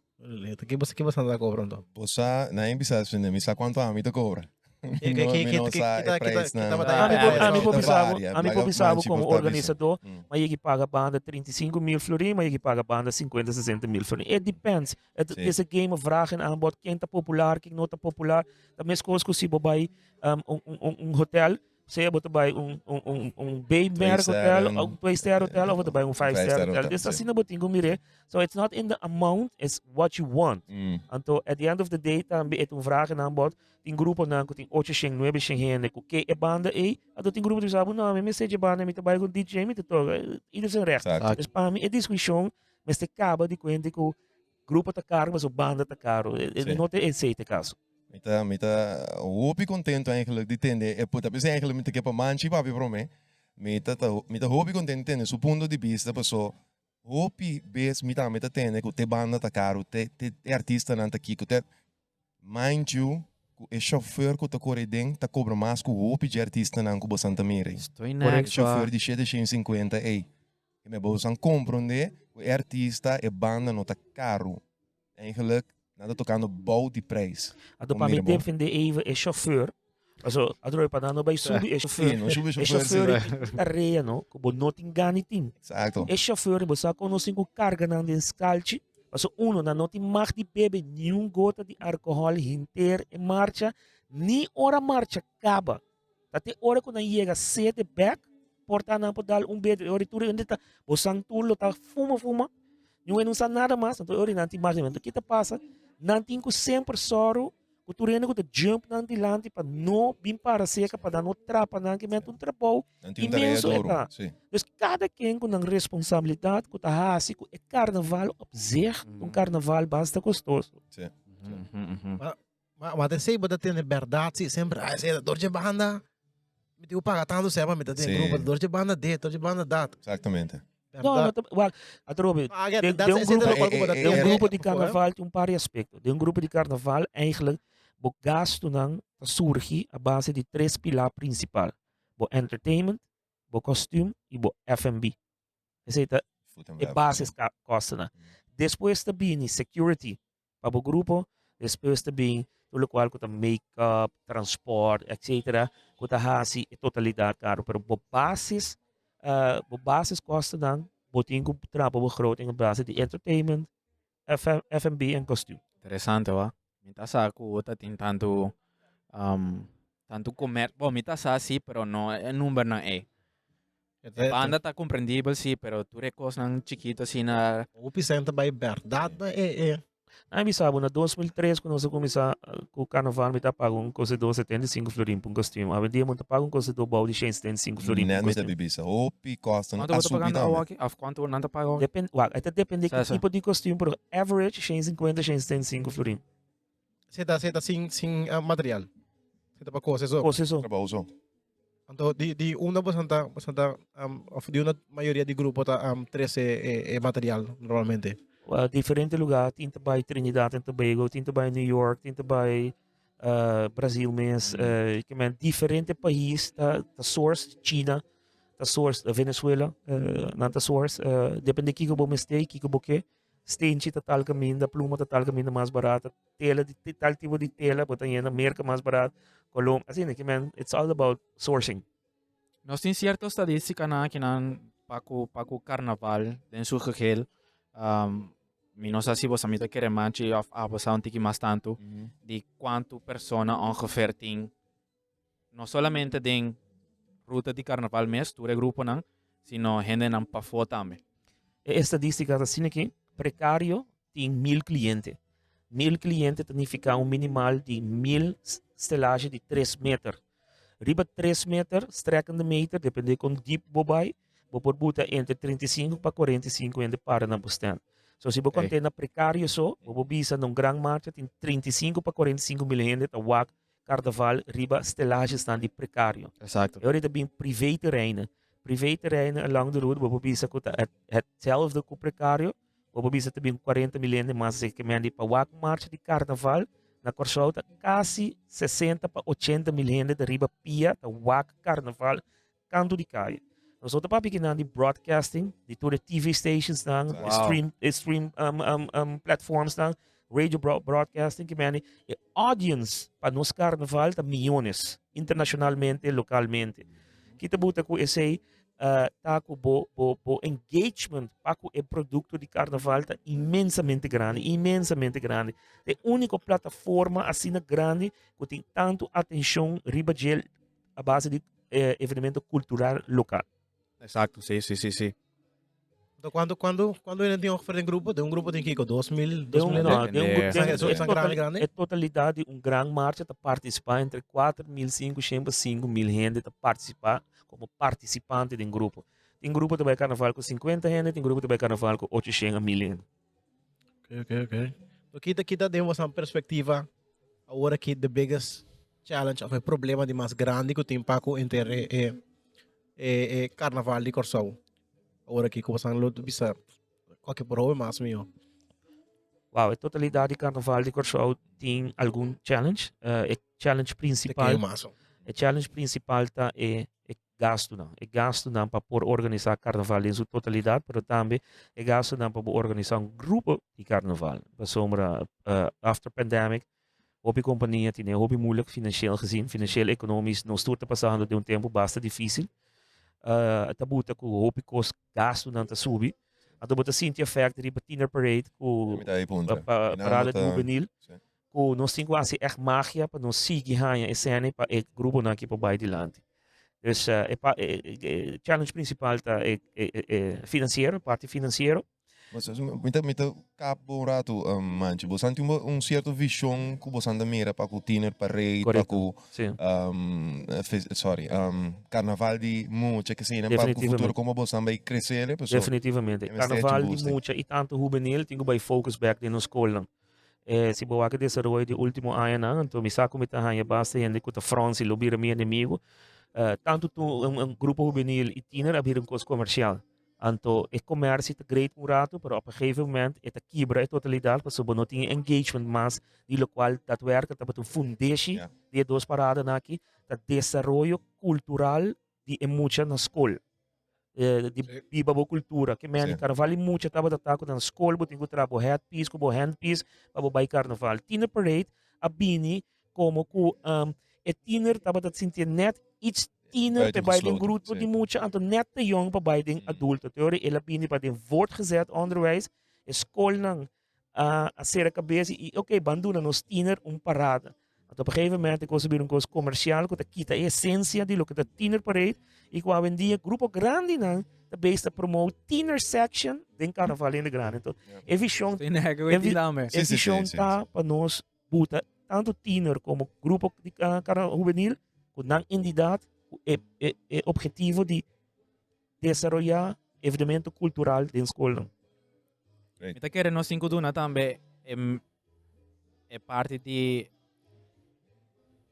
D: que você está cobrando
E: Posa, na empieza a me sa cuánto a mí te cobra. Não sa
D: kita-
E: price
D: kita
E: na.
D: bataya
A: Ami
D: Ah,
A: po,
D: é,
A: ami po
D: é,
A: bisabo,
E: varia,
A: ami po
E: blaga
A: bisabo
E: manchi
A: como
E: por tabi
A: organizador,
E: siya.
A: mas ele paga banda 35 mil florim, mas ele paga banda 50, 60 mil florim. It depends. Het
E: Sim.
A: is een game of vraag en aanbod. Quem tá popular, quem não tá popular. Da mesma coisa que se bobai hotel, se é botar vai Baymark hotel, um 2-star hotel, ou botar vai 5-star hotel. This assim na botinho mire. So it's not in the amount, it's what you want. Então, at the end of the day, também é vraag en aanbod. Tem grupo na ko tem 8 sing 9 sing hende ko ke e banda e ato tem grupo de sabe não me message banda me trabalho com DJ me to ieder zijn recht.
E: Exacto.
A: Dus para mim é discussão mas te acaba de quente que o grupo tá caro mas o banda tá caro.
E: Sim.
A: Não tem esse caso.
E: Mita hoop contento eigenlijk die tende e puta pese eigenlijk mita que pa manchi papi pro me. Mita hoop contento tende su punto di vista paso hopi bes mita tende ku te banda ta caro te artista nan ta kiko te mind you ku e chauffeur ku ta correding ta cobra mais ku hopi de artista nan ku bo Santa Mire.
B: Estoy
E: Correct
B: next,
E: chauffeur di 750 ei. E me bo san comprende o artista e banda no ta caro. Eigenlijk nada tocando bal de prijs.
A: Ato para mim defender even é chauffeur. Also, adoro para dar no by subi é chauffeur.
E: Sim, não sube
A: É
E: chauffeur.
A: chauffeur tá reia no, que bo não tem gani tim.
E: Exacto.
A: É chauffeur, você conosce com carga na descalce. Mas uno na não tem mais de beber nenhum gota de álcool inteiro em marcha, nem hora marcha acaba. Até hora quando chega sete back, porta na podal beijo, hora tudo onde tá, o santulo tá fuma. Não sabe nada mais, então hora não tem mais, então o que tá passa? Não tem que sempre soro, o tureno que jump não tem lante para não vir para seca para dar no trapa, não que mete trapou.
E: Não tem
A: Imenso
E: tarefa
A: é
E: duro.
A: tá.
E: Sim.
A: Dus cada quem com a responsabilidade que está assim, é carnaval op zich, carnaval basta gostoso.
D: Mas até sei que tem verdade, sim, sempre, ah, sei, dor de banda, me deu pagar tanto, sei, mas me tem
E: Sim.
D: grupo, dor de banda de, dor de banda dat.
E: Exactamente.
A: Não, well, atrobe,
D: Again,
A: de um grupo de
D: é,
A: carnaval tem paar aspectos. De um grupo de carnaval, eigenlijk, o gasto não surge a base de três pilares principais. O entertainment, o costume e o F&B. Essa é a base costa, né? Depois também security para o grupo, depois também tudo qual que make-up, transporte, etc. Que tá assim, a totalidade caro, pero o basis costa dan boting ko trapo begroting op basis de entertainment, F&B en costume.
B: Interessante, va? Mita sa ako, tem tanto, tanto comer, bom, mita sa si, pero no, é número na E. Banda tá compreendível, sim, pero tu recos ng chiquito, assim, na...
D: O pisenta by verdade, é.
A: Na mi sabo na 2003 quando eu comecei com o carnaval me tá pago coisa de 75 florim por costume. A dia muito pago coisa do balde 175 florim
E: Net
A: por
E: met de
A: costume.
E: bibisa. Hopi costa
B: Quanto você pagando ao aqui? Quanto não tá pagando?
A: Depende, até depende que
B: Sasa.
A: tipo de costume, pero average 150, 175 florim.
D: Você tá sem material. Você tá para coisa, isso.
A: Coisa isso.
E: Trabalho zo.
D: Então, de uma bastante, of de uma maioria de grupo tá 13 material, normalmente.
A: Diferente lugar, tinta by Trinidad and Tobago, tinta by New York, tinta by Brasil mesmo, que men diferente país, tá source China, tá source Venezuela, não tá source, depende que bo mestei, que bo que, stente tá tal caminho, da pluma tá tal caminho mais barata, tela de tal tipo de tela, botar em América mais barato, Colômbia, assim, que men, it's all about sourcing.
B: Nós tem certa estadística na que nan paco carnaval, den su geheel, mi não sei se você me está querendo manche of abusar um tiki mais tanto de quanto persona ongeveer tem não somente den ruta de carnaval mes tu grupo não sino gente não pa fora também.
A: Estadística assim aqui, precário tem 1000 clientes. 1000 clientes significa minimal de 1000 stelagens de 3 metros. Riba 3 metros, strekkende meter, depende com deep bobai, por buta entre 35 para 45 en de para na bustante. So se você contém na precário só, você bisa num gran marcha tem 35 para 45 mil gente a wak carnaval riba stelagens staan de precário.
B: Exato.
A: Eu ainda bem private terreinen. Private terreinen along the road, você bisa com hetzelfde com precário, você bisa também 40 mil gente mas que mende para wak marcha de carnaval na Corsauta quase 60 para 80 mil gente de riba pia da wak carnaval canto de caia. Nós outros papi que de broadcasting, de toda TV stations dan,
B: Wow.
A: stream platforms dan, radio broadcasting que mani e audience para nos carnaval tá milhões internacionalmente localmente kita buta ku esse tá com bo engagement para com o produto de carnaval tá imensamente grande é a única plataforma assim grande que tem tanto atenção riba gel a base de evento cultural local.
B: Exacto, sí.
D: Então, quando ele tem oferta em grupo, tem um grupo tem Kiko, 2000,
A: Tem um,
D: 2000
A: não,
B: depende.
D: Essa grande?
A: é totalidade um grande marcha a participar entre 4.500 e 5.000 gente a participar como participante de um grupo. Tem grupo que vai carnaval com 50 gente, tem grupo que vai carnaval com 800 a 1.000 gente.
D: Ok. Então, kita demos uma perspectiva agora que the biggest challenge of problema de mais grande que tem para entre carnaval de Corsão. Agora que começando a lutar bisa qualquer problema mais meu.
A: Wow, a totalidade de carnaval de Corsau tem algum challenge. O challenge principal, o challenge principal tá é gasto não. É gasto não para por organizar carnaval em sua totalidade, mas também é gasto não para organizar um grupo de carnaval. Para sombra after pandemic, hobby companhia tinha hobby moeilijk financieel gezien, financieel economisch, não estou passando de um tempo bastante difícil. Tabuta com hobby cost gasto não tá subir. Então, bota Cynthia Factory, Tiner Parade, com a parada de juvenil, com nós temos quase echt magia para nós seguir a cena para o grupo aqui para baixo adiante. Dus o challenge principal é financeiro, parte financeiro.
E: Mas muita capo um rato, manche. Você tem certa visão que você anda mira para o Tiner Parade, para o Carnaval de Mucha, que sim, para o futuro como você vai crescer.
A: Definitivamente. Carnaval de Mucha e tanto juvenil, tenho que focus back na escola. Se boa que desenvolve de último ano, então me saco me tahanha basta gente que tá França e lobira meu inimigo. Tanto um grupo juvenil e Tiner abrir um curso comercial. Então, o comércio é grande murato, mas a um gegeven momento é quebra a totalidade, porque não tem engagement mais, de qual dat werken, dat een fundatie, de duas paradas aqui, dat desenvolvimento cultural de muita na escola. De viva a cultura, que men carnaval muita estava da taco na escola, botem que trabo headpiece, como handpiece, para o carnaval. Tiner Parade, a bini, como que tiner estava da sentir net iets tiener bij een grupo die moet je aantal net te jong bij een adulto. Teorie, ela bini bij een voortgezet onderwijs, school nang a ser a cabeça e ok, banduna nos tiener parada. Op een gegeven moment, ik was weer een koos commercial, que quita a essência de lo que tiener parade, e que hoje em dia, grupo grande nang, de beste promote tiener section, den carnaval in de grande. Então, é visão tá para nós, buta, tanto tiener como grupo de carnaval juvenil, que não entidade, é objetivo de desenvolver evento cultural dentro da escola.
B: Kita querem nós cinco duna também é parte de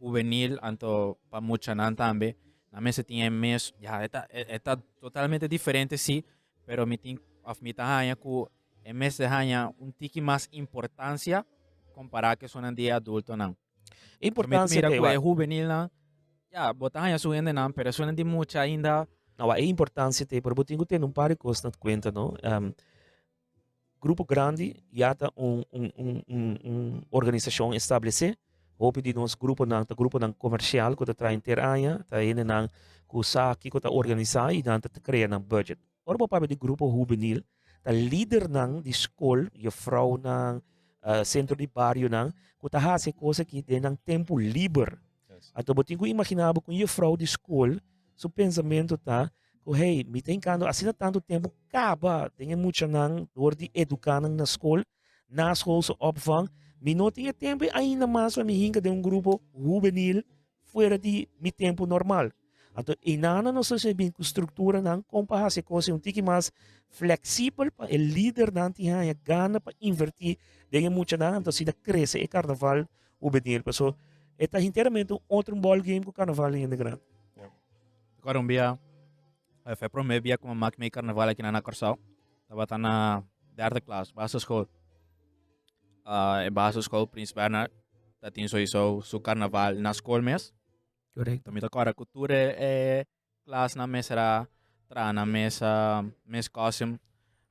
B: juvenil, anto para mucha nan também. Na mesa tinha mes, já está totalmente diferente sim, pero me tem of me tahanha ku é mes de hanha tiki mais importância comparar que sonan dia adulto não.
A: Importância
B: é juvenil não. Ja, botar a sua ainda não, pero suena de mucha ainda.
A: Não, a importância tem, porque tenho que ter um par de coisas na conta, não? Grupo grande, já está organização estabelecida, houve de nós grupo não comercial, que está interanha, está ainda não, que sabe que está organizado e não está criando um budget. Ora, para de grupo juvenil, está líder não de escola, e vrouw não, centro de barrio não, que está fazendo coisas que tem um tempo livre. Então, eu tenho que imaginar com a frau de escola, seu pensamento tá, que, hey, me tem que assim tanto tempo, acaba, tem muito não, dor de educar na escola se opvang, me não tinha tempo ainda mais para me hinca de grupo juvenil, fora de meu tempo normal. Então, e nada não se bem com estrutura, não, comparar se coisa tique mais flexível, para o líder não tinha gana para invertir, tem muito não, então se cresce o carnaval juvenil, pessoal. Está inteiramente outro ball game com o carnaval ainda grande.
B: Agora dia, foi para mim como máquina carnaval aqui na Corsau. Estava na 3ª classe, basisschool. Basisschool Prins Bernhard. Dat tem sowieso su carnaval na escola mesmo.
A: Correto.
B: Então, agora cultura é classe na mesa, na mesa costume.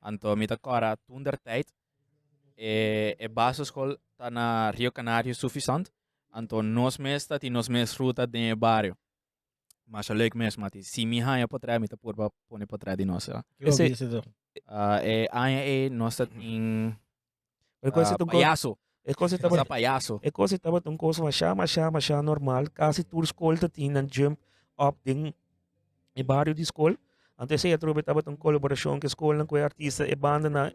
B: Então, agora tunder tijd e basisschool tá na Rio Canario suficiente. Então nós mesmos tá e nós mesmos ruta de bairro. Mas é leuk mesmo, mati. Se me hanya para trás, me tá por pôr para trás de nós.
D: Eu
A: Esse-
D: ouvi isso.
B: E nós tá em
A: É coisa que
B: palhaço.
A: é coisa que
B: Sa palhaço.
A: é coisa que um coisa mas normal, kasi tour school ta tinan jump up ding e barrio de school. Antes saya trobe taba tong kolaborasyon ke school ng kuya artista e banda na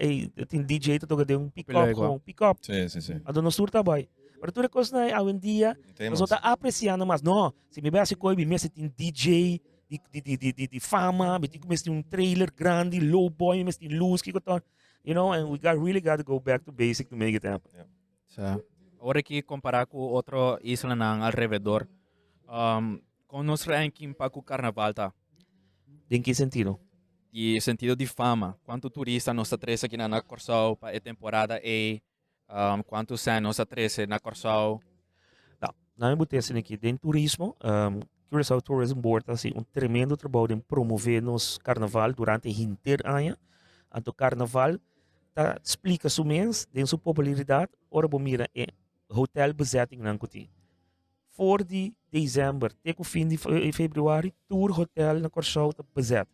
A: tin DJ to toga ding pick up
B: Piloy ko.
A: kung pick up.
E: Sí, sí, sí.
A: Ado no surta bay. Pero tu recos na hoy en día
E: Temas.
A: nós tá apreciando mais. No, se me vai se coi me tem DJ de fama, me tem um trailer grande, low boy, me tem luz que you know, and we really got to go back to basic to make it happen.
B: Ahora que comparar com outra isla ng alrededor, com nos ranking para o carnaval tá?
A: Em que sentido?
B: E sentido de fama. Quanto turista nós atresa aqui na Corsal para a temporada E, quanto são nós atresa na Corsal.
A: Na embutecen aqui dentro turismo, Curaçao Tourism Board assim tremendo trabalho em promover nos carnaval durante o inteiro ano. Anto carnaval tá explica sumens de sua popularidade. Ora bom mira é hotel bezetting nan kuti. Voor de dezember, tegen o fim de februari, tour hotel na Curaçao te bezet.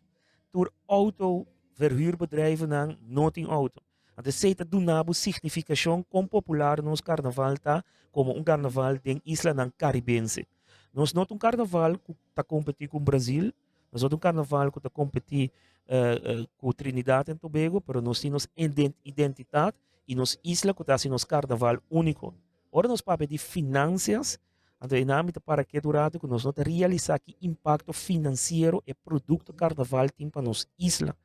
A: Tour auto verhuurbedrijven nan noting auto. Want de seta do nabo significação com popular nos carnaval tá como carnaval de isla nan Caribense. Nós não carnaval que está competir com o Brasil, nós não carnaval que está competir com Trinidad e Tobago, mas nós temos identidade e nos isla que está assim nos carnaval único. Ora nós para de finanças, então em âmbito para que durante que nós não realizar que impacto financeiro e produto carnaval tem para nos isla.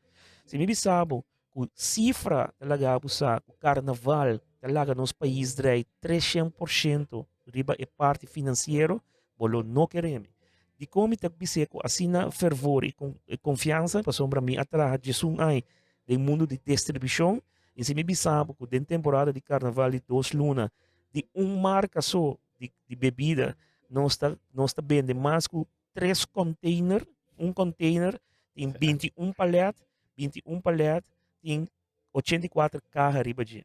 A: Se me sabe que cifra talaga busa o carnaval talaga nos país drai 300% riba e parte financeiro, bolo não queremos. De como te biseco assina fervor e confiança para sombra mim atrás de um ai do mundo de distribuição e se me sabe que dentro temporada de carnaval de 2 lunas de marca só de bebida nós está vendo mais que 3 container, um container tem 21 palete tem 84 carros arriba de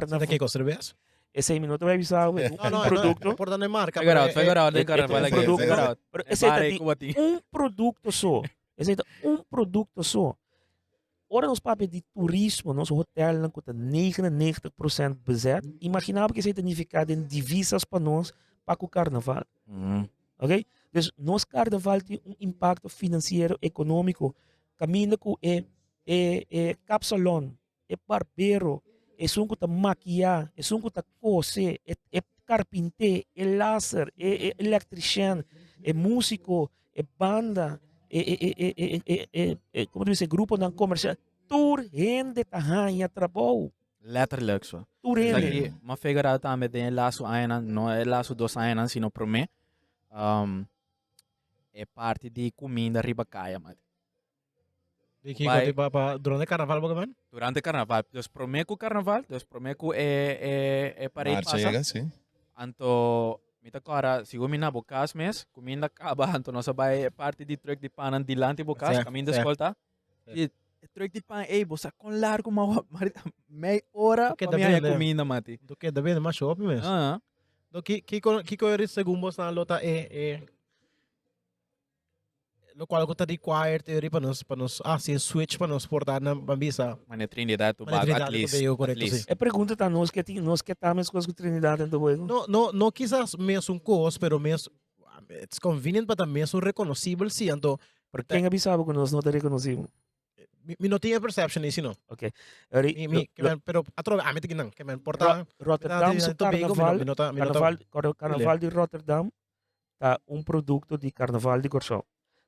D: Você quer com cerveja?
A: esse aí minuto vai avisar um produto.
D: Não, importante é marca.
B: Figure out,
A: é
B: carnaval aqui.
A: produto.
B: Figure out.
A: Esse aí
B: Pare
A: tá
B: com bati.
A: um produto só. Esse é um produto só. Ora, nos papéis de turismo, nosso hotel não custa 99% bezet. Imaginava que isso significa em divisas para nós para o carnaval. Ok? Então, nosso carnaval tem um impacto financeiro, econômico. Caminho com capsalão, barbeiro, um que está maquiar, um que está coser, carpinteiro, laser, eletriciano, músico, banda, como diz, grupo não comercial, tur gente tahanha trabalho.
B: Letterlijk zo.
A: Tur gente.
B: Lagi, ma-figure out namin din yung laso ayanan, no, yung laso dos ayanan, sino pro me, é parte de comida riba kaya, mate.
D: De que durante o carnaval, bagaman?
B: Durante o carnaval, dus pro me ku carnaval, dus pro me ku parade
E: Marcha
B: pasa.
E: llega, sí.
B: Anto, mita kora, siguro mina bukas mes, kuminda kaba, anto nasa bay parte di truck di panan dilante bukas,
D: Certo,
B: kaminda
D: certo.
B: escolta. E truck di pan, bosa, con largo may hora,
D: Que
B: pa miya
D: depende.
B: comida, mati.
D: Do que deve mais shopping mesmo. Do que eu segundo na lota lo qual que tá required teoria para nós sim switch para nós portar na bambisa.
B: Mane Trinidad, Tobago, at least.
D: Correto, sim.
A: É pergunta tá nós que estamos com as Trinidad e Tobago.
D: No quizás mesmo cost, pero mesmo it's convenient para mesmo reconhecível sim, então
A: Por quem avisava que nós não te reconhecemos?
D: mi no tinha perception isso não. Pero atro a mete que não, que me porta
A: Rotterdam, su carnaval de Rotterdam, tá produto de carnaval de Curaçao.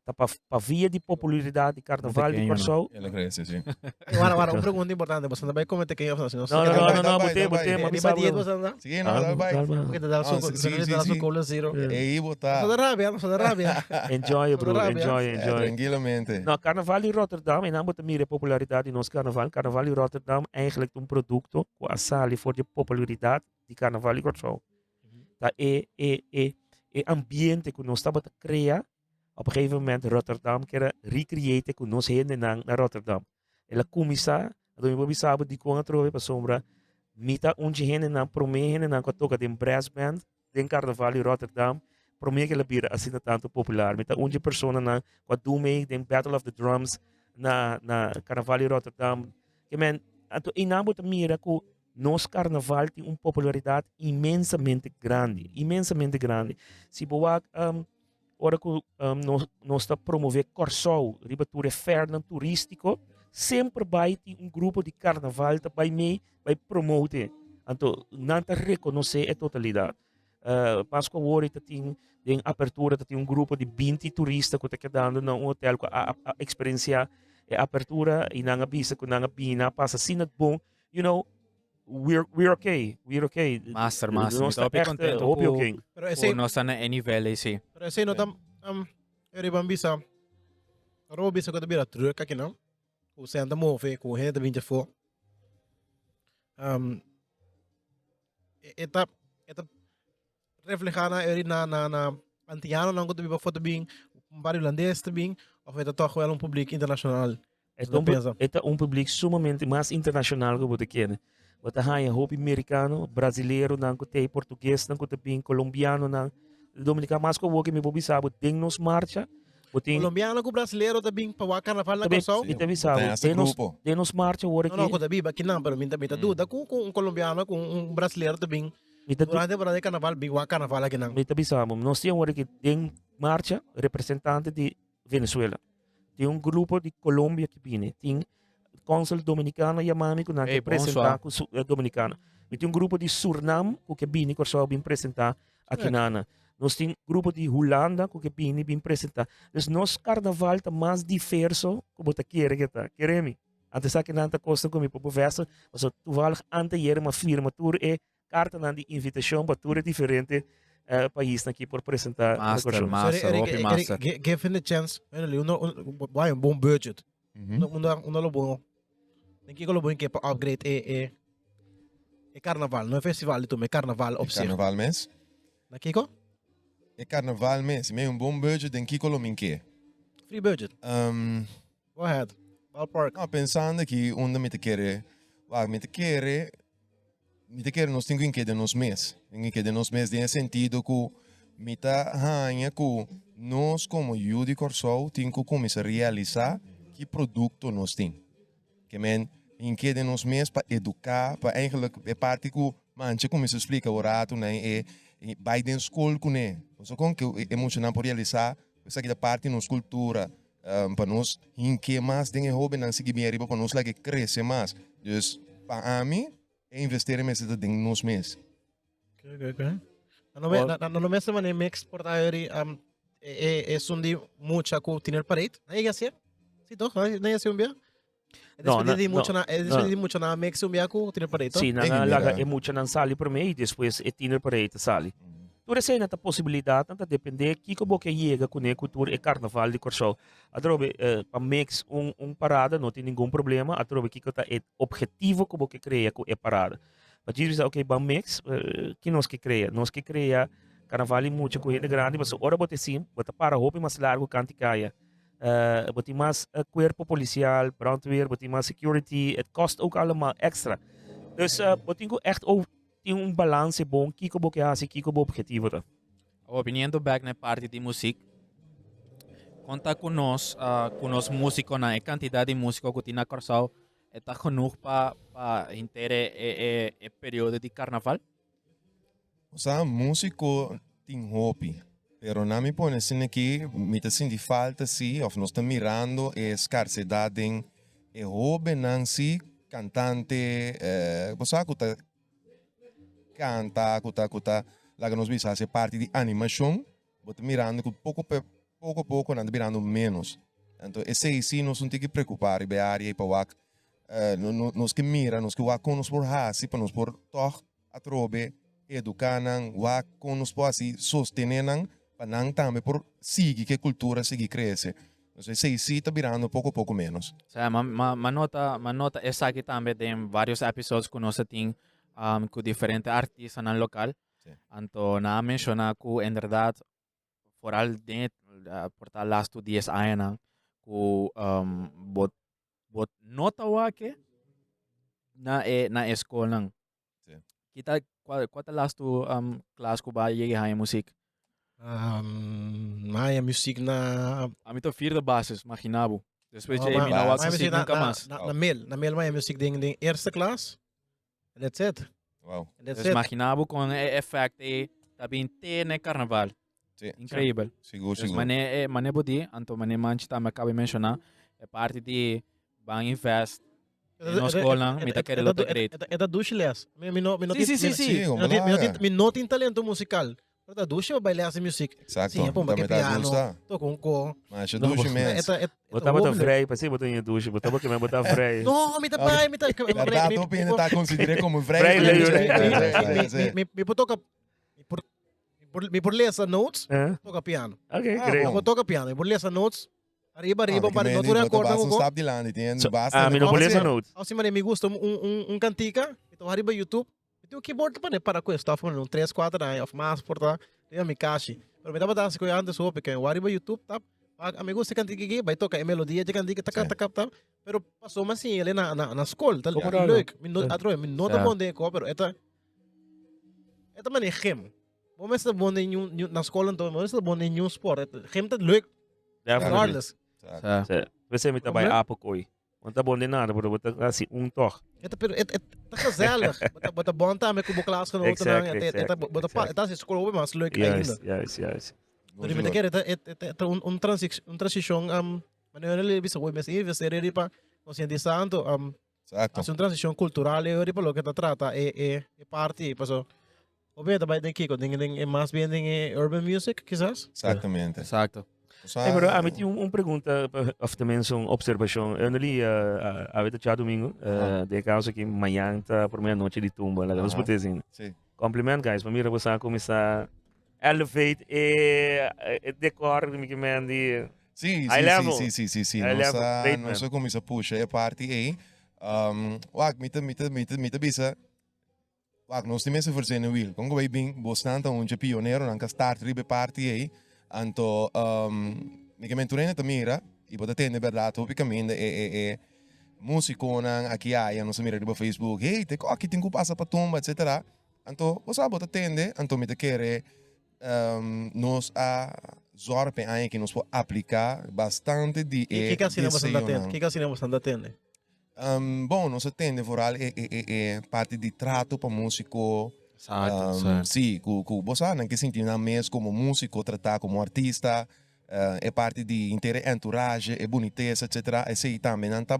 A: Tá para via de popularidade de carnaval de
B: pequeno,
A: Curaçao.
E: Ela crece, sí.
D: Agora, uma pergunta importante, você também comenta quem é você não.
A: Não,
E: vai,
A: botei,
E: vai.
A: mas
D: Mas dia você não.
E: Sí, no, dale, bye.
D: Porque te dá
E: Ah, sí.
D: su cola zero.
E: Ahí
D: Não
E: botar.
D: só da rabia.
A: Enjoy, bro,
D: Rábia.
A: enjoy.
E: Tranquilamente.
A: Nou, carnaval in Rotterdam, en dan moet meer populariteit in ons carnaval. Carnaval in Rotterdam eigenlijk een product com a sali voor de popularidade de carnaval in Curaçao. Dat ambiente que nós estamos a criar, op een gegeven moment Rotterdam quer recreate com nós heen naar Rotterdam. Ela começa, então eu sabe de quando trove para sombra mita onde hene na promene na toca de brass band den carnaval in Rotterdam promene que la bira assim tanto popular mita onde persona na com do me den Battle of the Drums na carnaval in Rotterdam que men ato inabo ta mira ko nos carnaval tem uma popularidade imensamente grande se boa ora que nós está promover Corsol ribature fernan turístico sempre vai ter grupo de carnaval que vai promover então não te reconhecer a totalidade Páscoa hoje tem apertura tem grupo de 20 turistas que está dando num hotel com a experiência a apertura e não avisa que não pina passa assim bom you know we're okay
B: Master.
A: nós
B: Me
A: está
B: topi
A: echt
B: contento
A: okay
B: com
A: okay
D: Pero ese,
B: nós na nível aí, sim.
D: pero ese no tam, eri bambisa. Aro bisa ko tabira truck aqui não. O senta move, com rede 24. Eta reflejada eri na antiano não ko tabi foto bing, barrio holandês também, of é toch wel público internacional.
A: é um público sumamente mais internacional que você quer. Você tem hobby americano, brasileiro, não tem português, não tem colombiano, não dominicano, mas que você me bobi sabe, tem nos marcha, você
D: Colombiano com brasileiro também para o carnaval na Corsol.
A: e também
E: Tem
A: sabe,
E: esse grupo.
A: tem nos marcha, hora
D: Não, não,
A: que
D: ko tabi ba kinang pero minta dúvida com colombiano com brasileiro também. Durante carnaval, big wa carnaval aqui não.
A: me também sabe, nós temos hora que tem marcha representante de Venezuela, tem grupo de Colômbia que vem, tem cônsul dominicano Yamami que não representa com dominicano, e tem grupo de Suriname que vem que só vem apresentar aqui na nós temos grupo de Holanda que vem apresentar. Então, nosso carnaval está mais diverso como você quer que está. Queremos. Antes que não está costa comigo para o verso, mas toevallig antes de uma firma tour e carta na de invitação para tour diferente país aqui por apresentar.
B: Master.
D: Give him a chance. Why um bom budget. Uno lo bom. Tem que lo bom que para upgrade é carnaval, não é festival de é carnaval op zich.
E: Carnaval mes.
D: Na Kiko?
E: É carnaval mes. Me bom budget den Kiko minke.
D: Free budget. Go ahead. Ballpark.
E: No, pensando que onde me te quer nós temos que de nos mês. Tem que de nos mês em sentido que me tá hanha que nós como Yudi Corsol temos que começar a realizar que produto nós temos. Que men em que de nos mês para educar, para eigenlijk é parte que manche como se explica o rato né é vai den school com né. Só com que emocional por realizar essa aqui da parte nos cultura para nós em que mais tem hobby não seguir bem para nós lá que crescer mais. Dus para mim investir em esse ding nos mês.
D: Okay. No mês também me exportar é sundi mucha com tiner parede. Não é assim? Sim, toch? Não é assim um dia? Muito na mix um dia com tiner parede.
A: Sim, é muito na sali para mim e depois é tiner parede sali. Tudo isso é a possibilidade, não depende de como que chega com a cultura e carnaval de Corsol. Atrobe para mix parada não tem nenhum problema. Atrobe que é objetivo como que cria com a parada. Mas diz ok, para mix que nós que cria, carnaval muito corrida grande, mas ora bote sim, bote para roupa mais largo canto caia. Bote mais corpo policial, brandweer, bote mais security, het kost ook allemaal extra. Dus bote echt ook tem balance bom, kiko bo kaya si kiko bo objetivo ta.
B: A opinião do back na parte de música. Conta com nós músicos na quantidade de músicos que tem na Corsol está genoeg para inteiro o período de carnaval.
E: O sea, músico tem hobby, pero não me põe assim aqui, me tá sentindo falta sim, ou nós estamos mirando a escassidade em hobby não si cantante, você que canta, lá que nós vimos fazer parte de animação, bota mirando que pouco a pouco nós mirando menos. Então, esse sim nós não tem que preocupar e área e para nós que mira, nós que o com nós por hasi, para nós por toch a trobe, educar o com nós por assim sostener para não também por seguir que cultura seguir crescer. Então, esse sim está mirando pouco a pouco menos.
B: Manota essa aqui também tem vários episódios que nós temos com diferentes artistas no local. Então, na menciona que, em verdade, vooral por tal last 10 anos, que bot nota wake na escola Kita, qual last tu class ko ba yung high music?
D: Maya muziek na...
B: Ami to vierde basis, maginabo. Depois
D: Oh,
B: de minawag sa
D: Maya muziek
B: sig nunca mais.
D: na mail maya muziek ding eerste klas. And that's it.
E: Wow.
D: And that's
B: Dus
D: it.
B: maginabo com effect tabi te ne carnaval.
E: Sì,
B: Incredible.
E: sicuro,
B: Dus
E: sicuro.
B: mane bodi, anto mane manchi tama acabei mencionar, é parte de Bang Invest. No school lang, may takere lo great.
D: Eta douche les.
B: Sì, sì, sì.
D: Mi noti in talento musical. Eta douche ba baile essa music.
E: Exacto.
D: Sim, pô,
E: Também
D: que
E: tá
D: piano.
E: gusta.
D: To com.
E: Mas eu
A: Não,
E: ducho mesmo.
A: Botava ta vrij, pasi botou em duche, botava que me botar vrij.
D: No, mi ta pai, mi ta.
E: Verdade, eu penso tá considerado como
A: Vrij
E: vrij.
D: Mi toca mi por ler essa notes,
A: Huh?
D: toca piano.
A: Okay,
E: Ah,
A: great.
E: bom.
D: Eu toca piano, eu por ler essa notes. Arriba,
E: Ah,
D: para não tu
E: basta
D: acorda
E: um
D: com.
E: stop de lá, entende?
A: So,
E: Basta.
A: mi no
D: Vamos
A: polesa
D: ver.
A: note.
D: Assim, mano, me gusta cantica. Então, arriba YouTube. Então, o keyboard para para com stuff, mano, 3, 4 anos, of mais por lá. Eu me caixa. Pero me dava das coisas antes, porque eu arriba YouTube, tá? Amigo, você cantica aqui, vai tocar a melodia de cantica, tá. Pero passou mas assim, ele na escola, tá
A: Como
D: ligado?
A: não?
D: Leuk. Me nota
B: Ja.
D: bom de co, pero eta mano, gem. Vamos estar bom na escola, então, vamos estar bom em sport. Gem tá leuk,
A: Definitely.
D: regardless.
B: Sa,
A: Você me tá bij
D: Como?
A: apelkooi. Want dat bonde nada, bro. Botar assim, toch.
D: Pero tá gezellig. Bota bom tá, met kubo klas genoten.
A: Exactly,
D: Bota pa,
A: exactly.
D: tá se escola, mas leuk ainda.
A: Juist.
D: Pero me quer transição maneira ele bisa oi mas ele ser ele para conscientizando
E: Exacto.
D: hace uma transição cultural e para lo que trata é parte paso obviamente vai daqui com é mais bem em urban music quizás
E: Exatamente.
B: exacto.
A: Hey, bro, a mim tinha pergunta, of tenminste uma observação. Eu não li a vida de domingo, de causa que amanhã tá por meia-noite de tumba, lá, vamos
E: Aham.
A: botar assim.
E: Sim.
A: Compliment, guys. Para mim, você a começar elevate e decor que me andi.
E: Sim,
A: High level.
E: sim.
A: High level, great, man.
E: Nossa começa a puxar a parte aí. Wag, mita bisa. Wag, nós temos essa versão no Will. Como vai bem, bastante um pioneiro, não start ribe parte aí. Anto, me que menturena tamira, e pode ter verdade, topicamente músico nang aqui aí, não se mira ribe Facebook. Hey, te aqui tem que passar para tumba, etc. Anto, você pode atender, anto me te querer nos a zorpe aí que nos pode aplicar bastante de
D: que assim bastante atento que assim bastante atende
E: bom, nós atende vooral parte de trato para músico.
B: Exacto.
E: Sim, você não que sentir na mesa como músico, tratar como artista, é parte de interesse, entourage, é boniteza, etc. Esse aí também não tá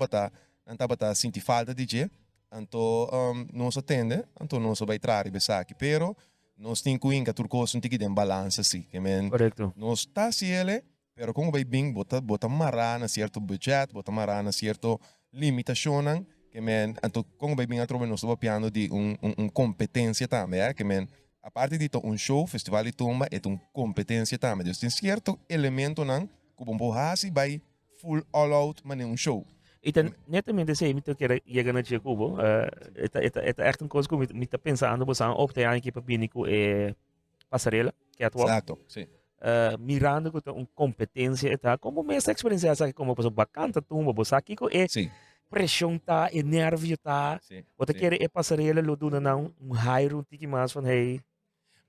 E: sentir falta de je. Então, nós atende, então nós vai trazer aqui, pero nós temos que turcos um tique de balança, sim, que men
A: Correcto.
E: nós tá se ele, pero como vai bem, bota marrar na certo budget, bota marrar na certo limitação, que men, então como vai bem a trova nós estamos piano de competência também, que men, a parte de show, festival de tumba, é competência também, então tem certo elemento não, que bom borrasi vai full all out, mas é show.
A: E netamente sei, me quer chegar na Cuba. É echt een coisa que me tá pensando, você op te aan que para binico é passarela, catwalk.
E: Exato, sim.
A: Mirando que tem competência, tá? Como essa experiência essa que como pessoa bacana tumba, você aqui é
E: Sim,
A: pressão tá, é nervio tá.
E: sim.
A: Você quer é passarela, lo do não hire tiki mais van hey.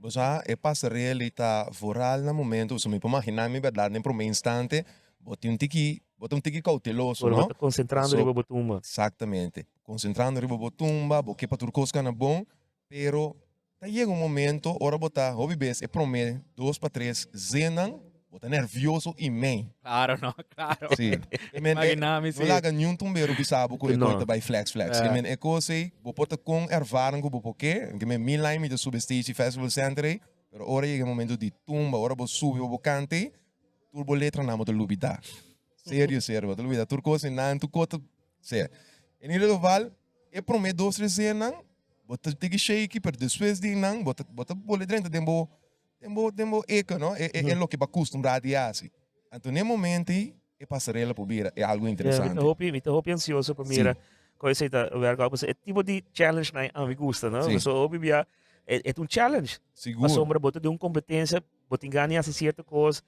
E: Você é passarela e tá voral no momento, você me pode imaginar, me verdade, nem por um instante, bota um tiki cauteloso, não?
A: Concentrando
E: So-
A: riba tumba.
E: Exatamente. Concentrando riba botumba, porque para turcos cana bom, pero tá chega um momento, ora botar, hobby bes, é promete 2 para 3 zenan, bota nervioso e men.
B: Claro, no, claro.
E: Sim. Men,
B: Imaginami
E: não laga nenhum tumbeiro bisabo que
A: Não.
E: corta by flex. Que men é coisa, bota com ervaring com porque, que men mil lá me de substage festival center, pero ora chega um momento de tumba, ora bo sube, bo cante, turbo letra na mo de lubida. Sério, bo de lubida. Turcos não tu cota, sério. Em ieder geval, é promete 2 3 zenan, bota tiki shake, per depois de não, bota bole dentro dembo eco, no? É lo que ba acostumbrado a assim. Então, no momento, é passarela por bira, é algo interessante.
A: Me hoop ansioso para mira. Coisa tá, werk op é tipo de challenge na a me gusta, não?
E: Sim.
A: So hoop é um challenge. A
E: Seguro.
A: sombra bota de competência botin ganha essa certa coisa,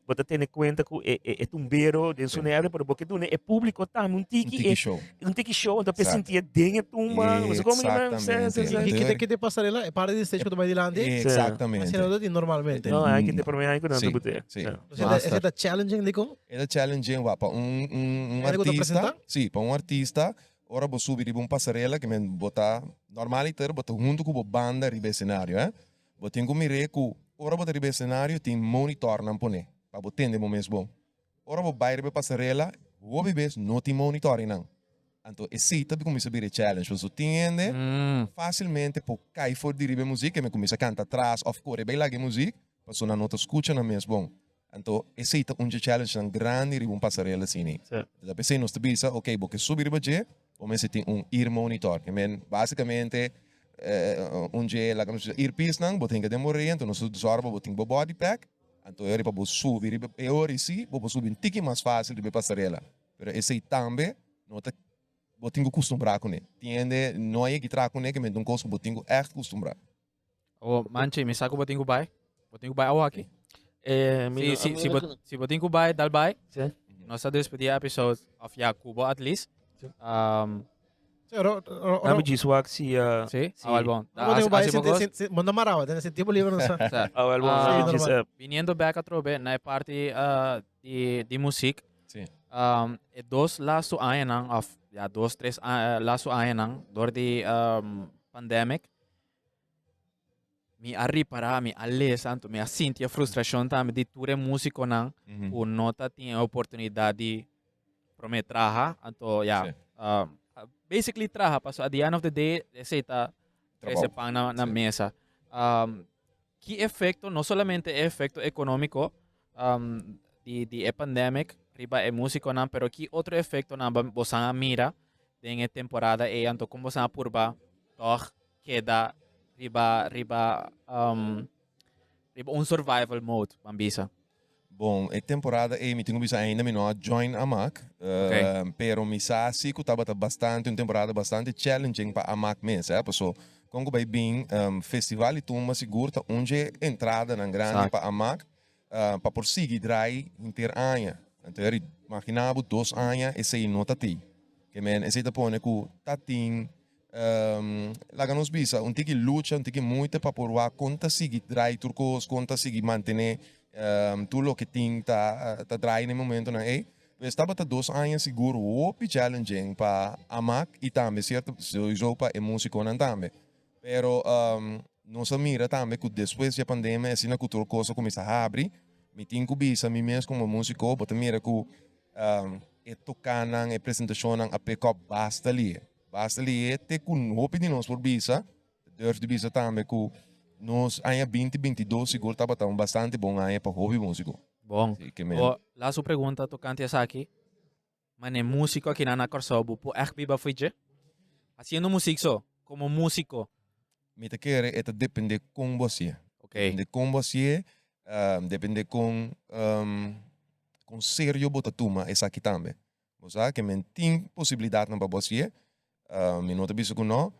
A: bota ter em conta que é tumbeiro de sonero, pero porque tu é público também
E: Tiki show.
A: um tiki show, então
E: Exato.
A: sentir dentro tumba, você como
E: Exatamente.
D: Que te passarela é para de stage que tu vai dilante.
E: Exatamente.
D: Mas não normalmente.
A: não é que te para mim aí que não
E: Sim,
A: bote.
E: sim.
D: Você tá challenging, digo?
E: É challenging para um
D: Era que tu
E: artista.
D: apresentar?
E: Sim, para um artista. Ora vou subir uma passarela que me botar normaliter, botar junto com a banda ribe cenário, Vou ter que mirar que ora botar ribe cenário tem monitor não pone, para botar entender momentos bom. Ora vou bair ribe passarela, vou beber não tem monitor não. Então esse também começa a vir challenge, você entende? Facilmente por cair fora de ribe música, me começa a cantar atrás, of correr bem lá música, para não nota escuta na mesmo bom. Então esse é um challenge grande ribe passarela assim. Da pessoa não está ok, porque subir ribe você tem ear monitor, que basicamente onde lá como earpiece não, você tem que demorar, então nós usamos você tem body pack, então é para subir, é hora sim, para subir um tique mais fácil de passarela. Mas esse também não tá, você tem que acostumbrar com ele. Entende? Não é que traga com ele, que me dá coisa, você tem que echt acostumbrar.
B: Oh, manche, me saco botinho bai. Botinho bai ao aqui. Se botinho bai, dal bai.
A: Sim.
B: Nós a despedir episode of Jacobo at least.
A: Não me diz o que se
B: Sim,
A: sim.
B: bom.
D: Manda maral, né? Esse tipo livre não sabe.
B: Viniendo back a trobe na parte de música.
E: Sim.
B: Dos laço anos of ja 2-3 laço anos door de pandemic. Mi arripara mi alle santo mi assinti a frustração tam de ture músico nang o nota tinha oportunidade de prometraha anto ja basically traha paso at the end of the day essa esse pang na mesa que efecto não solamente efecto econômico de pandemic riba e músico nang pero que outro efecto na bosanga mira den temporada e anto como sa purba toch queda riba un survival mode pambisa.
E: Bom, a temporada me tenho visto ainda me não join a Mac, pero me sa si que estava bastante uma temporada bastante challenging para a Mac mesmo, Porque quando vai bem festival e turma seguro onde entrada na grande para a Mac para por seguir drai inteiro ano. Então eu imaginava 2 anos esse aí não tá ti. Que men esse tá pone que tá tim lá nos bisa um tiki luta um tiki muito para por lá conta seguir drai turcos conta seguir manter tudo o que tem tá drai no momento na eu estava 2 anos seguro o challenging para a Mac e também certo sou para músico não também pero não se mira também que depois da pandemia assim na cultura coisa começa a abrir me tenho que bisa me mesmo como músico para mira que e tocar na apresentação a pick-up basta ali te com hope de nós por bisa deve de bisa também que nós aí 2022 seguro estava tão bastante bom aí para hobby músico.
B: Bom. La sua pergunta tocante a aqui. Mane músico aqui na Corsobo po echt biba fuije? Haciendo música só, como músico.
E: Me te quer depende com você.
B: Okay.
E: Depende com você, depende com sério bota tuma essa aqui também. Você que men tem possibilidade na você, me não te biso com não,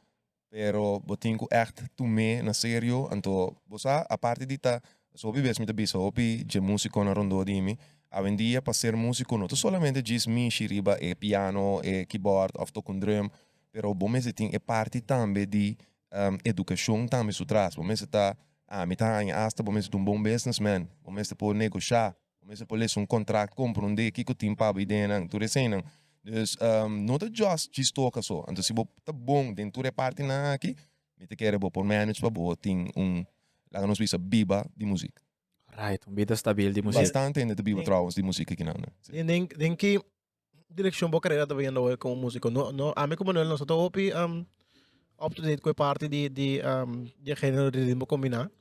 E: pero botinho echt tume na sério, então você a parte de ta so bibes me te biso opi de músico na rondo di mi. Hoje em dia para ser músico não solamente diz mi riba e piano e keyboard of to com drum, pero bom mesmo tem é parte também de educação também su traz. Bom mesmo tá me tá em asta, bom mesmo um bom businessman, bom mesmo pode negociar, bom mesmo pode ler um contrato compra um de que o tempo para ideia não, tu recém dus não é just te toca só. Então se você tá bom dentro da parte na aqui, me te quer por manage para boa tem lá nos bisa biba de música.
B: Right, vida stabil de música.
E: Bastante ainda de biba trouwens de música aqui não.
D: Den que direção boa carreira também andou como músico. No a mim como não só tô up to date com a parte de gênero de ritmo combinar.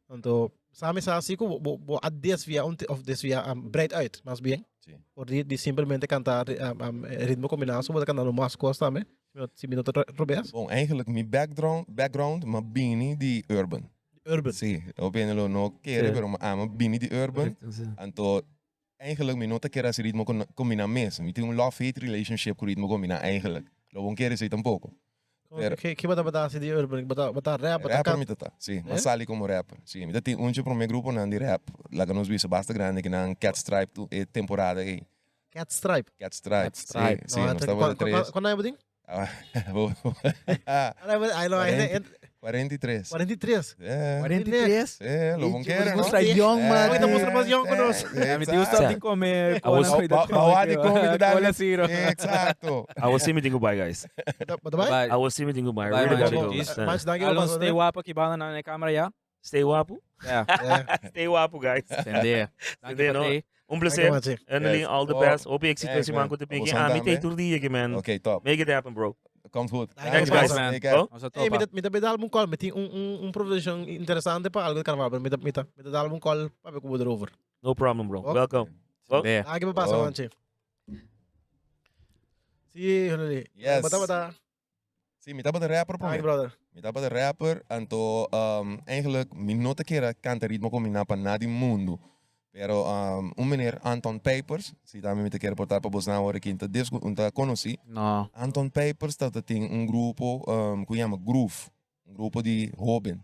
D: Então sabe assim que vou a desviar of desviar breed uit, mas bem. Por de simplesmente cantar ritmo combinado, vou cantar no mais costa também. Se me não Roberto.
E: Bom, eigenlijk mijn background maar bini die urban.
D: Urban.
E: Sim, eu bem não quero, pero ama bini die urban. Então, eigenlijk mijn nota quero esse ritmo combinar mesmo. Me tem love-hate relationship com ritmo combinar eigenlijk. Lo bom quero sei tampouco. Pero-
D: Que bata si di urban, bata rap, bata
E: Rapper
D: cat.
E: mi tata, sim.
D: É?
E: Mas sali como rapper. Sim, mi tati unche pro meu grupo nan di rap. Lá que nós visa basta grande que nan Cat Stripe tu e temporada aí.
D: Cat Stripe.
E: Cat Stripe.
B: Cat Stripe.
E: Sim, nós estamos de três.
D: Quando é o buding?
E: Ah,
D: Ai, não, é
E: 43.
D: 43.
E: É,
B: 43?
E: é, lo bom que era, não?
B: Mostra young, man.
D: Kita mostra mais young conosco.
B: Mi ti gusta
A: Sa-
B: di come
A: I was-
E: Bawadi ko mi dali.
B: Cola zero.
E: Exacto.
A: I will see me goodbye, guys.
D: Bata ba?
B: Bye.
A: I will see me goodbye. I
B: Bye,
A: really
B: man.
A: gotta go.
B: Jeez.
A: Sa-
D: Mas daqui
B: Alon
D: eu
B: stay guapo aqui bala na câmera já.
A: Stay wapo.
B: Yeah.
A: Stay wapo, guys.
B: Entender.
A: Entender, no?
B: Patay.
A: Prazer.
D: Prazer.
A: Annelie,
E: Yes.
A: all the
E: Oh,
A: best. Hope je
E: thanks,
A: exit
E: man.
A: man. Te
E: Vamos
A: pikken.
E: andar,
A: Me te
E: man.
A: tour die, man.
E: Oké, top.
A: Make it happen, bro.
E: Komt goed.
D: Thanks,
B: guys,
E: man.
B: man.
E: Take care.
A: Oh?
B: Nossa
D: Hey,
B: topa.
D: me dá um call, me tem provision interessante para algo de carnaval, me dá um call para ver como over.
A: No problem, bro.
D: Oh.
A: Welcome. Oh.
B: Entender.
D: Aqui me passa,
E: Oh.
D: manche. Sim, Honey.
E: Yes.
D: Bata.
E: Sim, mi taba de rapper pro
D: Hi,
E: me.
D: brother.
E: Mi taba de rapper. Anto, eigenlijk, mi nota kera canta ritmo com minapa na di mundo. Pero, meneer Anton Papers, si também me te quero portar para você na hora que eu te conheci.
B: No.
E: Anton Papers tem grupo que chama Groove, grupo de Robin.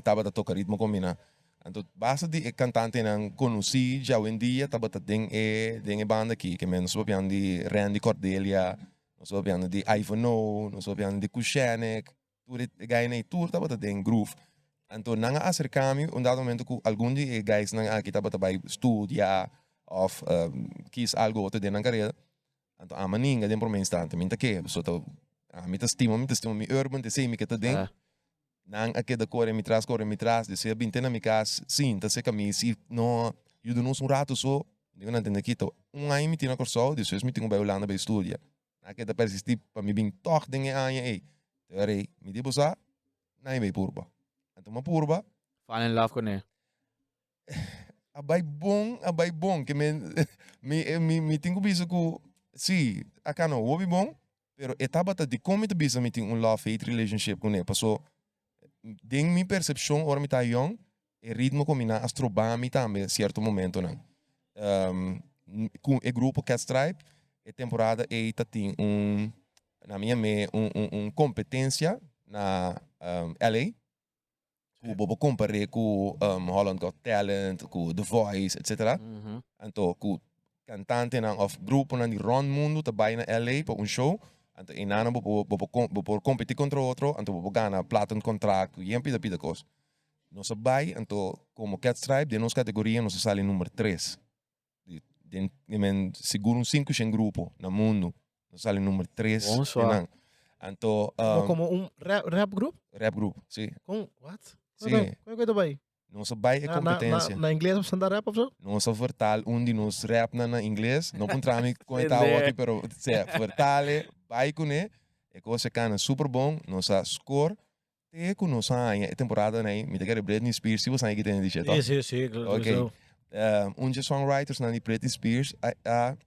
E: Tava a tocar ritmo combina. Então, basta de cantante não conheci já hoje em dia, tava a tem banda aqui, que menos sopiando de Randy Cordelia, nós sopiando de Ivanhoe, nós sopiando de Kushanek, tudo de guy na tour tava a tem Groove. Então, nanga acercami, dado momento que algum de guys nanga aqui tava a vai estudar of quis algo outro de na carreira. Então, a maninga den por meu instante, minta que, so to, minta estima mi urban, te sei mi que te den.
B: Ah.
E: Nang aqui da corre mi tras, de se binte na mi cas, sim, te se cami, si no, eu não um rato so, digo não entendo aqui, to, aí mi tina corso, depois mi tinha bailando para estudar. Aqui da persistir para mi bem toch dinge aan je, ei, te mi dibo sa, na me purba. Então, uma purba,
B: Fall in love con ele.
E: abai bom, que me tenho visto que, sim, acá não, houve bom, pero etapa de como te bisa me tem love-hate relationship com ele, passou, den minha percepção, ora me tá young, e ritmo combina astrobami também, certo momento, não. Com o grupo Cat Stripe, a temporada aí tá tem na minha competência na LA, ku bobo compare ku Holland Got Talent, ku The Voice, etc.
B: Mhm.
E: Então, ku cantante ng of grupo ng Ron Mundo tabay na LA para show. Então, inana bobo competir contra outro, então bobo gana platinum contract, e pida cos. Nós sabay, então, como Cat Stripe, de nos categoria, nós sali número 3. Seguro 5 sem grupo na mundo. Nós sali número 3.
B: Bom, só.
E: Então,
D: Como rap group?
E: rap group, sim.
D: Com what?
E: Sim.
D: Como é que vai?
E: Nós sabay é competência.
D: Na inglês você anda rap ou so?
E: Nós vertal de nos rap na inglês, não encontramos com esta
B: Entender.
E: aqui, pero se vertale, vai com ele, e coisa cana super bom, nossa score, te com nossa temporada né, me te Britney Spears, se você aí que tem de jeito.
D: Sim.
E: Ok. Onde songwriters na Britney Spears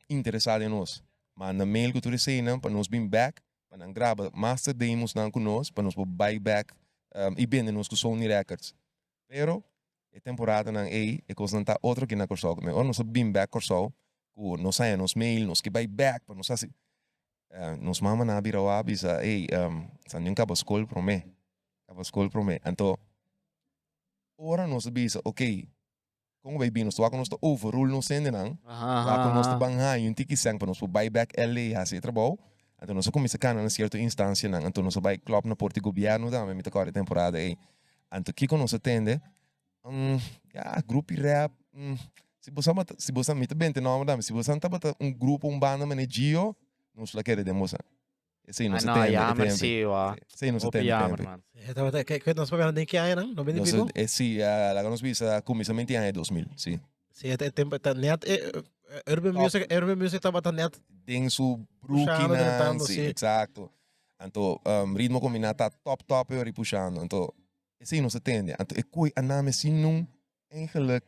E: interessado em nós, mas na mail que tu recebes para nós bem back, para nós gravar master demos na com nós, para nós buy back e vender nos com Sony Records. Pero a temporada não é coisa não tá outro que na corso, mas ou nós bem back corso, ku nós sai nos mail, nós que buy back, para nós assim, nós mama na bira wa bisa, san yung cabo school pro me, então ora nós bisa, ok, kung vai bem nós tô nós tô overrule nós ainda não, lá com nós tô banhay yung tiki sang para nós buy back LA assim trabalho. Então nós começa a na certa instância não, então nós vai club na porta governo da me tocar a temporada aí. Então que nós atende, grupo rap, se você me bem te nome da, se você não tá grupo banda manegio, nós lá querer demonstrar. Esse aí nós
B: No,
E: atende.
B: jammer sim, wa.
E: Sim, nós
B: Opi
E: atende.
B: jammer, man.
D: Que nós vamos ver que aí não? Não vem de bico?
E: Sim, lá nós visa começamento em 2000, sim.
D: Sim, tempo tá net urban music tá net.
E: Tem su
D: Puxando,
E: brukina,
D: tentando,
E: sim,
D: sim.
E: exato. Então, ritmo combinado tá top e puxando. Então, esse nós atende. Então, é coi aname sinum eigenlijk,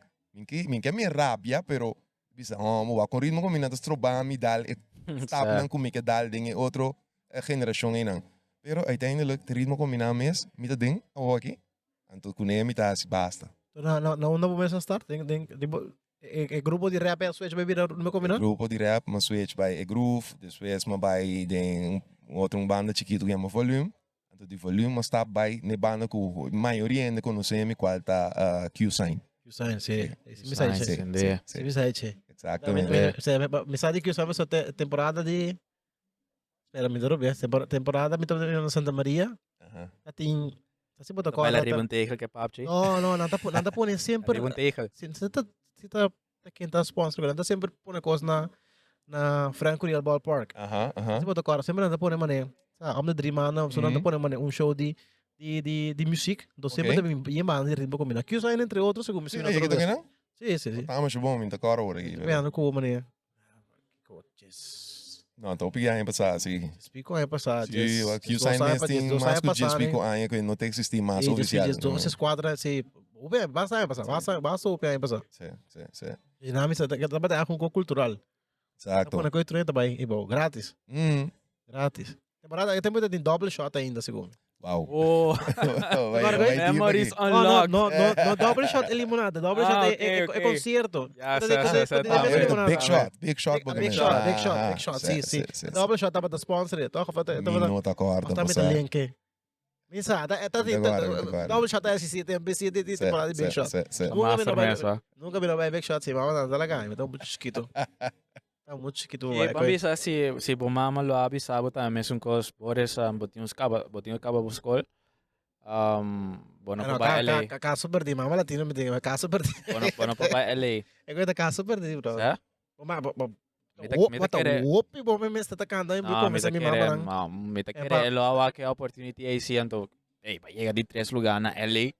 E: minha rabia, pero bisa, com ritmo combinado strobami dal, stap
B: Sa-
E: lang kumike dal ding outro geração aí não. Pero uiteindelijk, het ritmo combinado mes, mita ding, aqui. Então, kune mita si basta.
D: Na una momento start, grupo de rap é switch baby não me combina?
E: Grupo de rap, mas switch by a groove, depois mas by de outra banda chiquito que é volume. Então de volume mas está by ne banda que a maioria ainda conhecemos qual tá Q-Sign.
D: Q-Sign, sim. Me
B: Sai,
D: sai,
B: entender.
D: me sai, sim.
E: Exatamente.
D: Me sai de Q-Sign, mas temporada de... Espera, me deu bem. Temporada, me estou na Santa Maria. Já tem... Assim, botar
B: Vai lá
D: cola.
B: ribbon tegel que é papchi.
D: Não, não está pondo sempre...
B: Ribbon tegel.
D: Se está quem está sponsor, não está sempre pondo coisa na Franco Real Ballpark. Se botar cola, sempre não está pondo mané. Om de 3 maanden, zo não está pondo mané show de muziek. Então sempre tem bem banda de ritmo combina. Q-Sign, entre outros, segundo me
E: Sim,
D: ensina
E: é que
D: outra
E: tá
D: vez.
E: vendo?
D: Sim.
E: Tá, mas bom, ainda cara agora aqui.
D: Vendo com mané.
E: Não, tô pegando aí passar assim.
D: Explico aí passar.
E: Sim, o Q-Sign mesmo tem mais que o explico aí que não tem que existir mais oficial.
D: Esses quadros, sim. Bem, basta aí passar. Basta o pé aí passar.
E: Sim.
D: Dinâmica, trabalhar com cultural.
E: Exato.
D: Quando a coisa também também, e bom, grátis. Grátis. Temporada, tem muita de double shot ainda, segundo.
E: Uau.
B: Oh, memories
D: Não,
B: unlocked.
D: não, double shot é limonada. Double shot é
B: ok.
D: concerto.
B: Ja,
E: Big shot.
D: Big shot, sim. Double shot estava da sponsor, toch?
E: Não tá acorda.
D: Está met een link. Misa, double shot é esse tem temporada de big shot.
B: Master mesmo.
D: Nunca vi no big shot, sim, mas não talaga, então muito chiquito. Tá muito chiquito.
B: Pambisa si bumama lo abi sabo ta mesun kos bores botinhos kaba buskol. Bono pa ba LA.
D: Caso perdi, mama latino me diga, caso perdi.
B: Bono pa ba LA.
D: É coisa caso perdi, bro.
B: Sa?
D: Mita opi bom me está atacando aí, começa a me mamar.
B: Mita kere elo awa que opportunity ay siento. Vai llegar de 3 lugar na LA.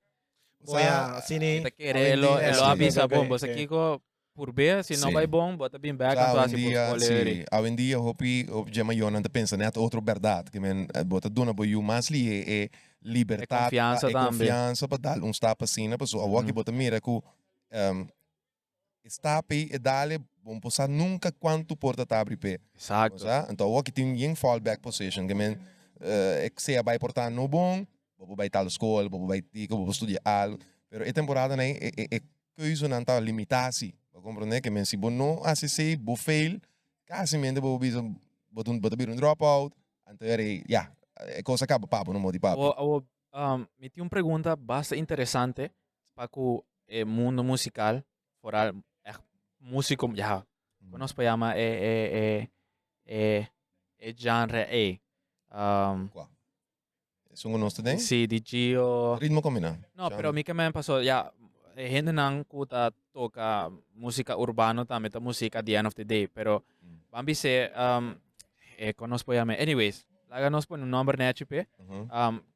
D: Boya, sini.
B: Mita kere elo abi sa bom, bosa kiko por ver, se não vai bom, bota bem back
E: Hoje
B: então
E: em dia,
B: escolher.
E: hoje em dia, eu já me não pensa net outra verdade que men bota dona boy mais li é liberdade, confiança para dar stap assim na pessoa. O que bota mira que stap e dale bom passar nunca quanto porta tá abrir pé.
B: Exato.
E: Então o que tem em fallback position que men é que se vai portar no bom, vai tal escola, vai tico, vai estudar algo, pero a temporada né é coisa não tá limitada. Compreender que men si bon no hace se bo fail quase mente bo bisa botun bir un dropout antere ya cosa acaba papo no modi papo.
B: Me tinha uma pergunta bastante interessante para o mundo musical fora músico já conosco para chama genre
E: Isso não tem?
B: Sim, de Gio.
E: Ritmo combina.
B: Não, pero mi também passou já gente não kuta toca música urbano também tá música at the end of the day pero bambi se conosco ya me anyways laga nos pon un number na HP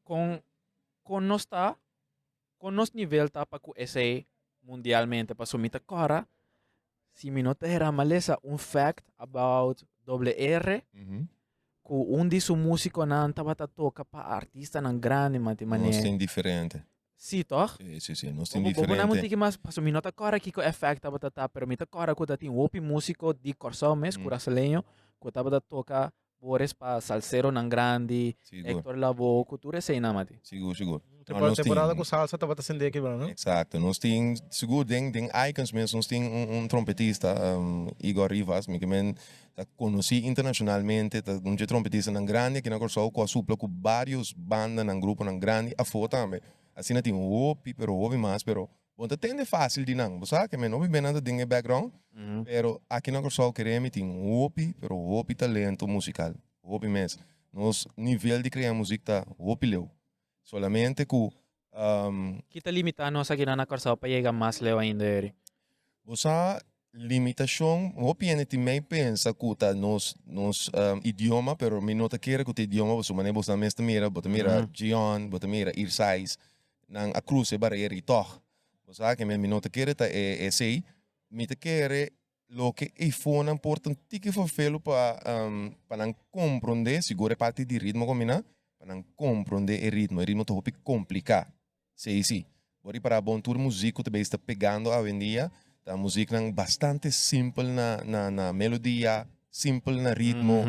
B: con nos nível tá para esse mundialmente para sumita cara si mi nota era malesa un fact about WR ku undi su músico na tava toca para artista ng grande
E: Não tem diferente.
B: Sim, toch?
E: Sim, não tem
B: diferente. Bobo naman tiki mas paso minota kora kiko effect taba tata pero mita kora ko dati wopi músico di Corsomes curasalenho ko taba toca bores pa salsero ng grande Hector Lavoe cultura sei na mati.
E: Seguro.
D: Temporada com salsa tava sendo aqui, não?
E: Exato. Nós tem seguro tem icons mesmo, nós tem trompetista Igor Rivas, que men conheci internacionalmente, um trompetista ng grande que na Corso com a supla com vários bandas ng grupo ng grande a foto também. Assim não tem pero mais, pero bom, tende fácil de não, você que me não bem nada de background, pero aqui na Corsol queremos tem pero talento musical, mesmo. Nos nível de criar música tá leu. Solamente que
B: Kita limitado sa ginana Corso para chegar mais leo ainda eri.
E: Você limitação, ainda também pensa que tá nos idioma, pero me nota que o idioma você maneira você mesmo mira, mira Gion, mira Irsais nang a cruce barriere toch. Você que me nota que tá sei, me te quer lo que é fona importante for felo para não compreender, segura parte de ritmo combina, para não compreender o ritmo tá muito complicado. Sei sim. Bori para bom tour músico também está pegando a vendia, a música bastante simples na melodia, simples na ritmo,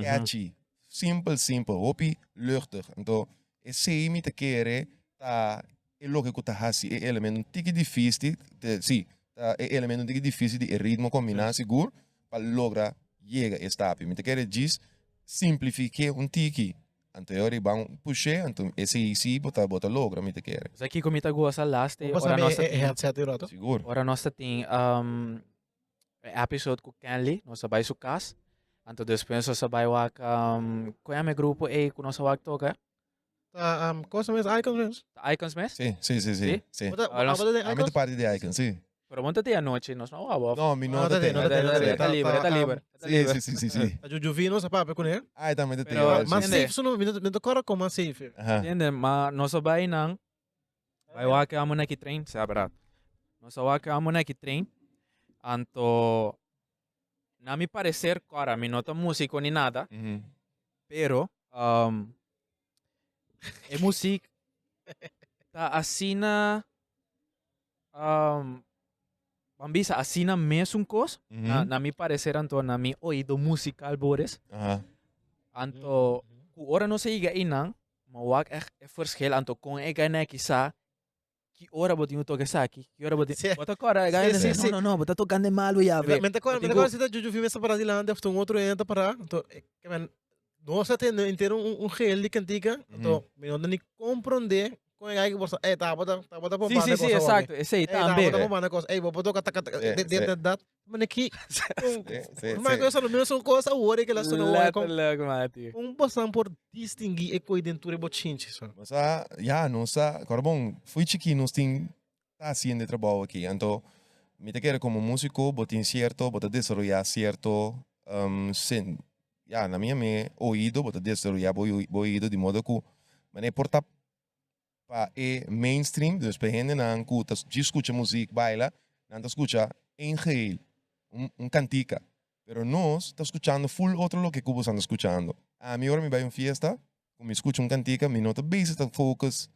E: catchy, simple, hopi luchtig. Então, esse me te quer tá é lo que tá assim, é elemento tique difícil, sim, é elemento que difícil de ritmo combinar seguro para lograr chegar a estape. Me te quer diz simplifique tiki. Então eu vou puxar, então esse bota logra me te quer.
B: Mas aqui como ita gosta last
D: Vamos
B: ora
D: saber
B: nossa
D: headset e roto.
E: Seguro.
B: ora nossa tem episode com Kenley, nossa vai sukas. Anto depois nossa vai wak qual é meu grupo e com nossa wak toca?
D: Coisa mesmo, icons mesmo.
B: Icons mes?
E: Sim.
B: Sim?
D: Bota
B: Nós-
D: de
E: A minha
D: icons.
E: parte de icon, sim.
B: Pero monta te anoche, nós não wabo.
E: Não, me
D: Não,
E: nota tem.
D: não tem.
B: Está livre, está livre. Está livre.
E: Sim.
D: A Juju Vino, sa papi com ele.
E: Ah, também tem.
B: Pero,
D: Mas
B: Entende?
D: safe, suno, me tocora como safe.
E: Aham.
B: Entende? Mas nossa vai nang vai wak amo na ki train, sabrat. Nossa wak amo na ki train. Anto na mi parecer, cara, mi nota músico ni nada,
E: Uhum.
B: pero e música tá assina Bambisa, assina mesmo coisa, na mi parecer, anto na mi oído musical bores,
E: Aham.
B: anto ku ora no se iga inang, mawag e verschil, anto kung e gana kisa, que ora botinho toque saki, que ora botinho,
D: Sim.
B: bota cora, gana,
D: Sim.
B: não, bota tocando malo ya, ve.
D: Me tocora se da Juju Vino essa para de lá, deve ter outro entra para. Então, que man, nossa tem inteiro gel de cantica, então, me não nem compreender com a que você, tá bota para
B: Sim, sim, sim, exacto, esse aí também.
D: Tá bota coisa, vou botar dat. Mas aqui,
E: Sim.
D: mas coisa não mesmo são coisa hora que ela só não é com
B: Logo, Mati.
D: passam por distinguir e coidentura bochinche só.
E: Mas já, nossa, agora bom, fui chiquinho, nós tem tá haciendo trabalho aqui. Então, me te quer como músico, botin cierto, bota desarrollar cierto, sen, já, na minha ouído, bota desarrollar ouído de modo que, mas é porta para mainstream, dus para gente não escuta, escuta música, baila, não escuta em real, cantica. Pero nós está escuchando full outro lo que Cuba está escuchando. A mim, me vai em fiesta, como escuto cantica, me nota bem está focus,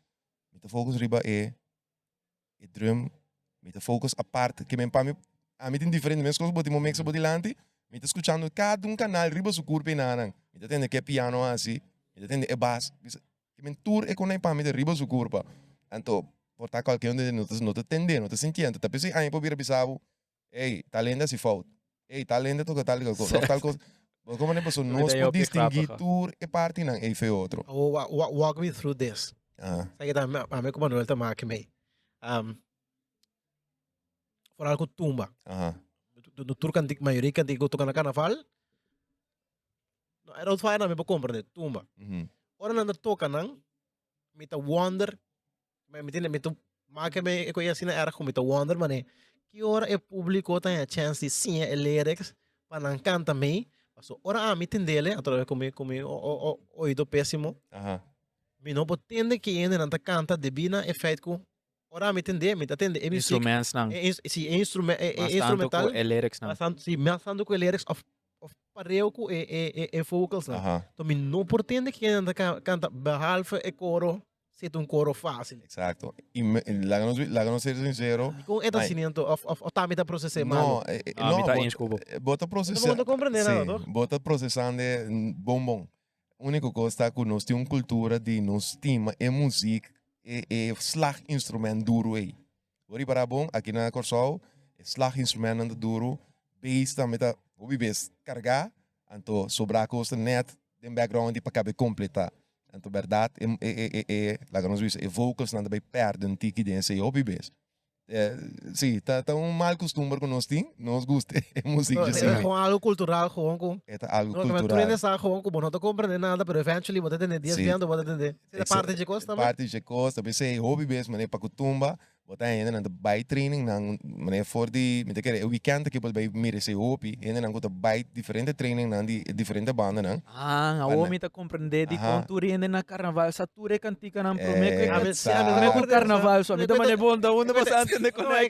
E: me focus riba drum, me focus a parte, que me para a mim tem diferente, mesmo coisas botar momentos botar lante, me escuchando cada canal riba su curva nanang, me tende que piano assim, me tende é bass, que me tour é com para me riba su curva, então portar qualquer um de não te tende, não te sentindo, tá pensando aí para vir bisavo, ei, talento se falta. Ei, talento toca tal coisa. Como é pessoa nós podemos distinguir tour e parte não é feio outro.
D: Walk me through this. Saya kita ame ko Manuel tama que me. For algo tumba. Do tour cantik maioria cantik go tocar na carnaval. No era outro na me para compreender tumba. Ora na toca nang me ta wonder. Me tiene me tu make me ko assim era com me ta wonder mané. Que hora é público tem a chance de sim é lyrics para não cantar me. So ora a me entendele, através como oído péssimo. Me não pode entender que ainda não canta de bina efeito com ora me entender, me atende é música.
B: Instruments nang.
D: Sim, instrumental.
B: É lyrics nang.
D: Sim, mas tanto com lyrics of pareu com e vocals não. Então me não pode entender que ainda canta behalve e coro. Se um coro fácil.
E: Exato. E lá não ser sincero.
D: Com esta sinento of tá me tá processar mal.
E: Não,
B: tá em desculpa.
E: bota processar.
D: Não compreender nada,
E: bota processando bombom. Única coisa que nós temos cultura de nós tema e música e slag instrumento duro aí. Ori para bom aqui na Corsol, slag instrumento duro, bass também tá, o bass carregar, então sobrar coisa net, den background para caber completar. Então, verdade, lá que nós vimos, vocals não também perdem tiki desse e hobby base. Sim, tá mal costume que nós temos, nós gostamos de música assim.
D: É algo cultural, com.
E: É algo
D: Não,
E: cultural.
D: tu ainda sabe, com, não tô compreendendo nada, mas eventually você tem dias vendo, você tem. É parte de coisa também.
E: Parte de coisa, também sei hobby base, mas é para kutumba, botar ainda na by training, mas é for de, me te quer, o weekend que pode by mire se hobby, ainda não kuta by diferente training na di diferente banda não.
B: Ah, o homem tá compreender de contura ainda na carnaval, sa tour e cantica nang prometo. Não é carnaval só, me dá uma bonda, onde você entende como é.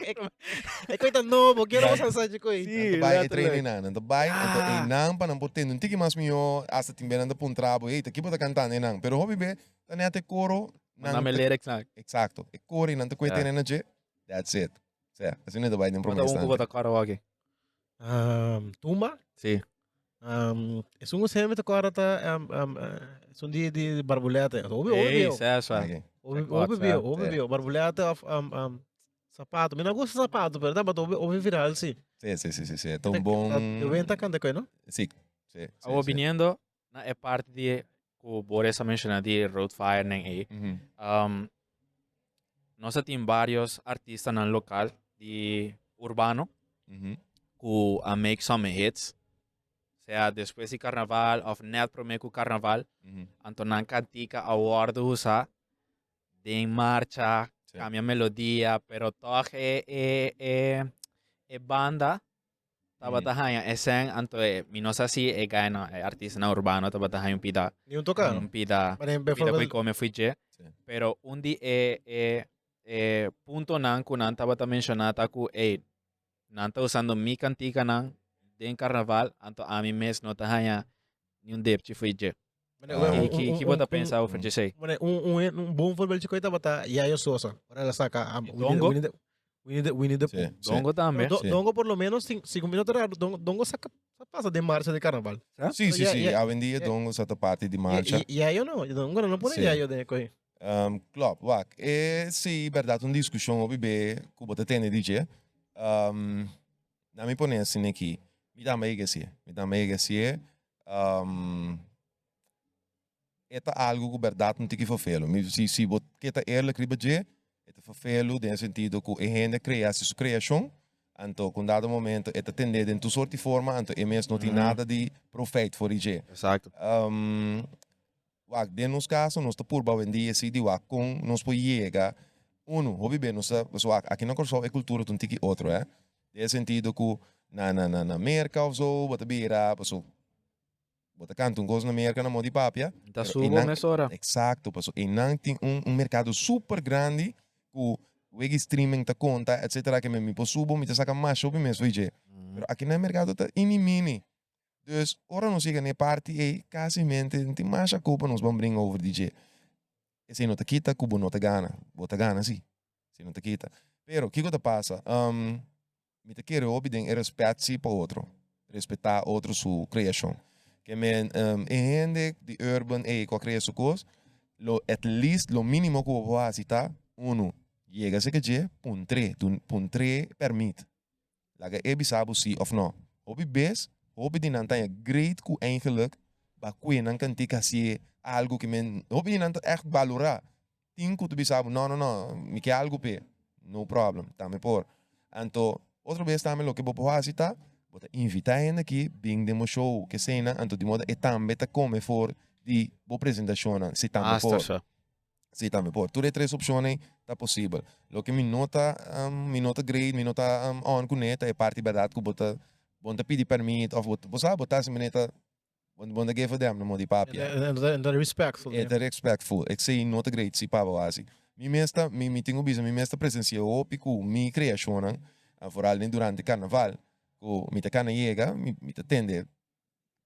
D: É coisa novo, quero você saber de coisa.
E: Sim, by training na, então by, então não para não botar, não tem que mais melhor, hasta timbem anda para trabo, ei, aqui pode cantar não, pero hobby be, tá nete coro.
B: Na me lyrics na.
E: Exacto. E cori não te cuida na je. That's it. Certo. Assim não vai nem
B: Bota
E: promessa.
B: bota karaoke.
D: Tumba?
B: Sim.
D: É um sempre agora tá são de barbulheta.
B: Ei, isso é só.
D: Ouve barbuleta of Sapato. Me não gosto de sapato, pero dapat ouve viral, sim.
E: Sim. É tão bom.
D: Eu venho tacando com não?
E: Sim.
B: Ako opiniendo na e parte di ko Boris sa mention di road fire neng A. Nós temos vários artistas no local de urbano que a make some hits. Sea depois de carnaval of net promeco carnaval, Antonan cantica award usa de marcha, cambia melodia, pero toch e banda tabatahayan esen anto minosa si e gaya na artista na urbano tabatahayan pida
D: Nenhum tocar.
B: pida pida ko come fui je. Pero undi punto nang kunan tabata mencionata ku nanta usando mi cantica nang den carnaval anto ami mes no tahaya ni un dep ci fui je. Que bota pensar o Fred sei.
D: Bom futebol de coisa bata Yayo Sosa. Para ela saca.
B: Dongo?
D: Winnie the Pooh.
B: Dongo também.
D: Dongo por lo menos 5 minutos Dongo saca passa de marcha de carnaval.
E: Sim. Hoje em dia, Dongo está parte de marcha.
D: Yayo não. Dongo não põe Yayo de coisa.
E: Klopt, wak. Sim, verdade, uma discussão sobre be Cuba te tem DJ. Na me põe assim aqui. Me dá meio que assim. É algo que verdade não tem que fazer. Se você quer eerlijk ribeje, é fazer no sentido que a gente cria sua criação. Então, com dado momento, é tender em tu sorte forma, então é mesmo não tem nada de proveito for DJ.
B: Exato.
E: Wak, de nos casos, nós estamos por vendia se de wak com nós pode chegar hobby bem nós aqui na Corsol é cultura tu tiki outro de sentido que na América ou so bota beira passo bota canto coisa na América na modi papia
B: Tá subo nessa hora.
E: exato passo e não tem mercado super grande que o streaming ta conta etc que me subo me saca mais shopping mesmo VJ pero aqui no mercado tá mini. Dus, ora nós chega na parte e quase-mente tem mais a culpa nós vamos bring over DJ. E se não te quita, cubo não te gana. Bota gana, sim. Se não te quita. Pero, o que que passa? Me te quero obter respeito para outro. Respeitar outro sua criação. Que men, gente de urban e com a criação coisa, at least, lo mínimo que eu vou fazer, tá? Chega a ser que ponto 3 permite. Laga e bisabo sim ou não. Hobby best, hobby die nanta great ku eigenlijk ba ku nan kan tika si algo que men hobby nanta echt valora tinko tu bisabo no me que algo pe no problem tame por anto outro vez tame lo que bo poasita bota invitar gente aqui bing demo show que cena anto de modo e tambe ta come for di bo presentazione se tame por se tame por tu três opções tá possível lo que me nota great me nota on ku neta é parte verdade ku bota bonta pidi permit of você botar se meneta bonta give them no modi papia
D: And respectful.
E: é respectful ik sei nota great si pava assim mi tenho bisa mi mesta presencia o pico mi criação foral nem durante carnaval ko mi te cana chega mi te tende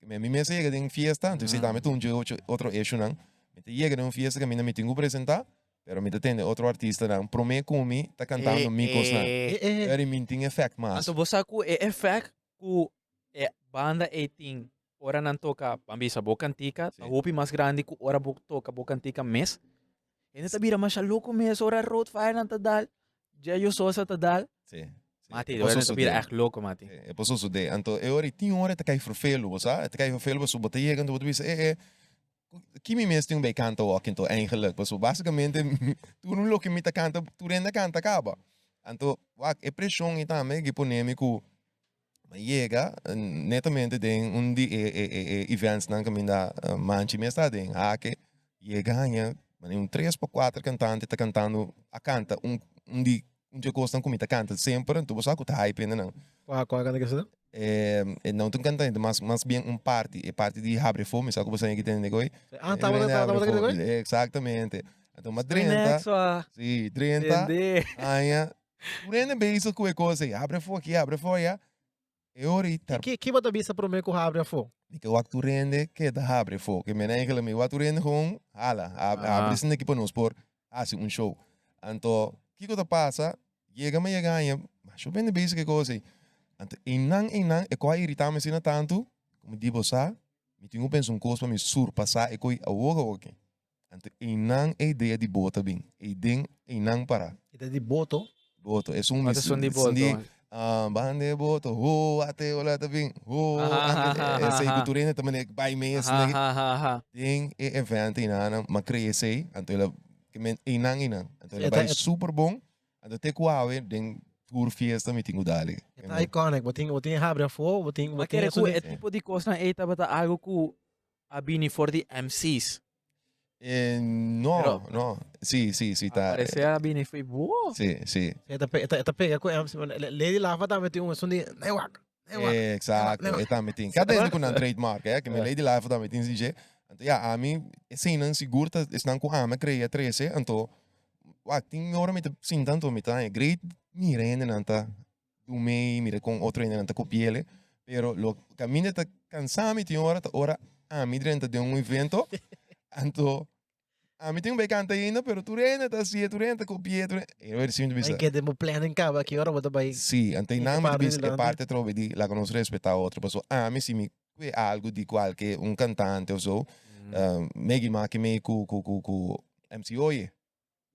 E: mi mesta chega em fiesta então se dá me tunje outro eixo não mi te chega em fiesta que mi tenho apresentar pero mi te tende outro artista não prome comi tá cantando mi cosna very minting effect mas
B: Anto você ku effect ku banda 18 ora nan toca pambisa bocantica a hopi mais grande ku ora toca bocantica mes ainda tá bira mas louco mes ora road fire nan tadal já eu sou essa tadal
E: sim
B: mati ora tá bira echt louco mati
E: é posso so de anto e ora tinha hora te cai vervelo você te cai vervelo so botar chegando botar isso que me mesmo tem bem canta o então eigenlijk so basicamente tu não lo que me tá canta tu renda canta acaba anto é pressão e também que polêmico chega netamente tem events nan kami na manchi mesta tem que chega um 3 para 4 cantante tá cantando a canta dia gostam como tá canta sempre então você que tá hype não
D: Qual canta que você
E: não tô cantando mas bem parte de abre fome sabe que você tem que entender coi
D: tava
E: exatamente então mas 30 sim 30 aí urene bem isso que coisa abre fome e ora
D: que bota bisa pro meio com abre a fogo
E: que o acto rende que da abre fogo que me nem que me o acto rende com abre sin equipo nos por assim show então que coisa passa chega mas eu bem basic que coisa então inang e coi irritar-me sina tanto como digo sa me tenho pensado coisa para me surpassar e coi a woga então inang ideia de bota bem e den inang para
D: ideia de boto
E: Boto. É
B: Wat is zo'n die boto?
E: bande boto. Ho, ate, wala tabing. Ho,
B: Ah,
E: ate. Say cultura na também by me
B: Aha, ha, ha, ha.
E: ding event inana ma cresce anto ela que men inang inang anto ela vai
D: Eta-
E: super bom anto te kuawe ding tour fiesta meeting udali
D: Tá iconic, botinho abre a fogo, botinho
B: Maar kijk,
D: botinho
B: é tipo de coisa na eita bata algo que a bini for the MCs.
E: no
B: Pero-
E: no sí tá
B: Parece a bini foi boa.
E: sí
D: Eta pega com Lady Lava tá metendo um som de newak.
E: exacto eta meeting cada ano com um trademark que me lady life da meeting DJ anto ja a mim esse não seguro tá estão com a me cria 13 anto acting hora met sin tanto met a great mira ainda nanta do mei mira com outro ainda nanta copiele pero lo caminho tá cansado met hora a mim dentro de evento anto a mim tem canta ainda pero tu ainda tá assim tu ainda copia tu eu ver sim
D: Aí que demo planning cá, aqui hora bota vai.
E: sim ante
D: E
E: não
D: que
E: me
D: parte
E: diz
D: de
E: é
D: lá,
E: parte trove de lá que nós respeitar outro pessoa a mim se me algo de qualquer cantante ou so Maggie Maki me ku MC Oye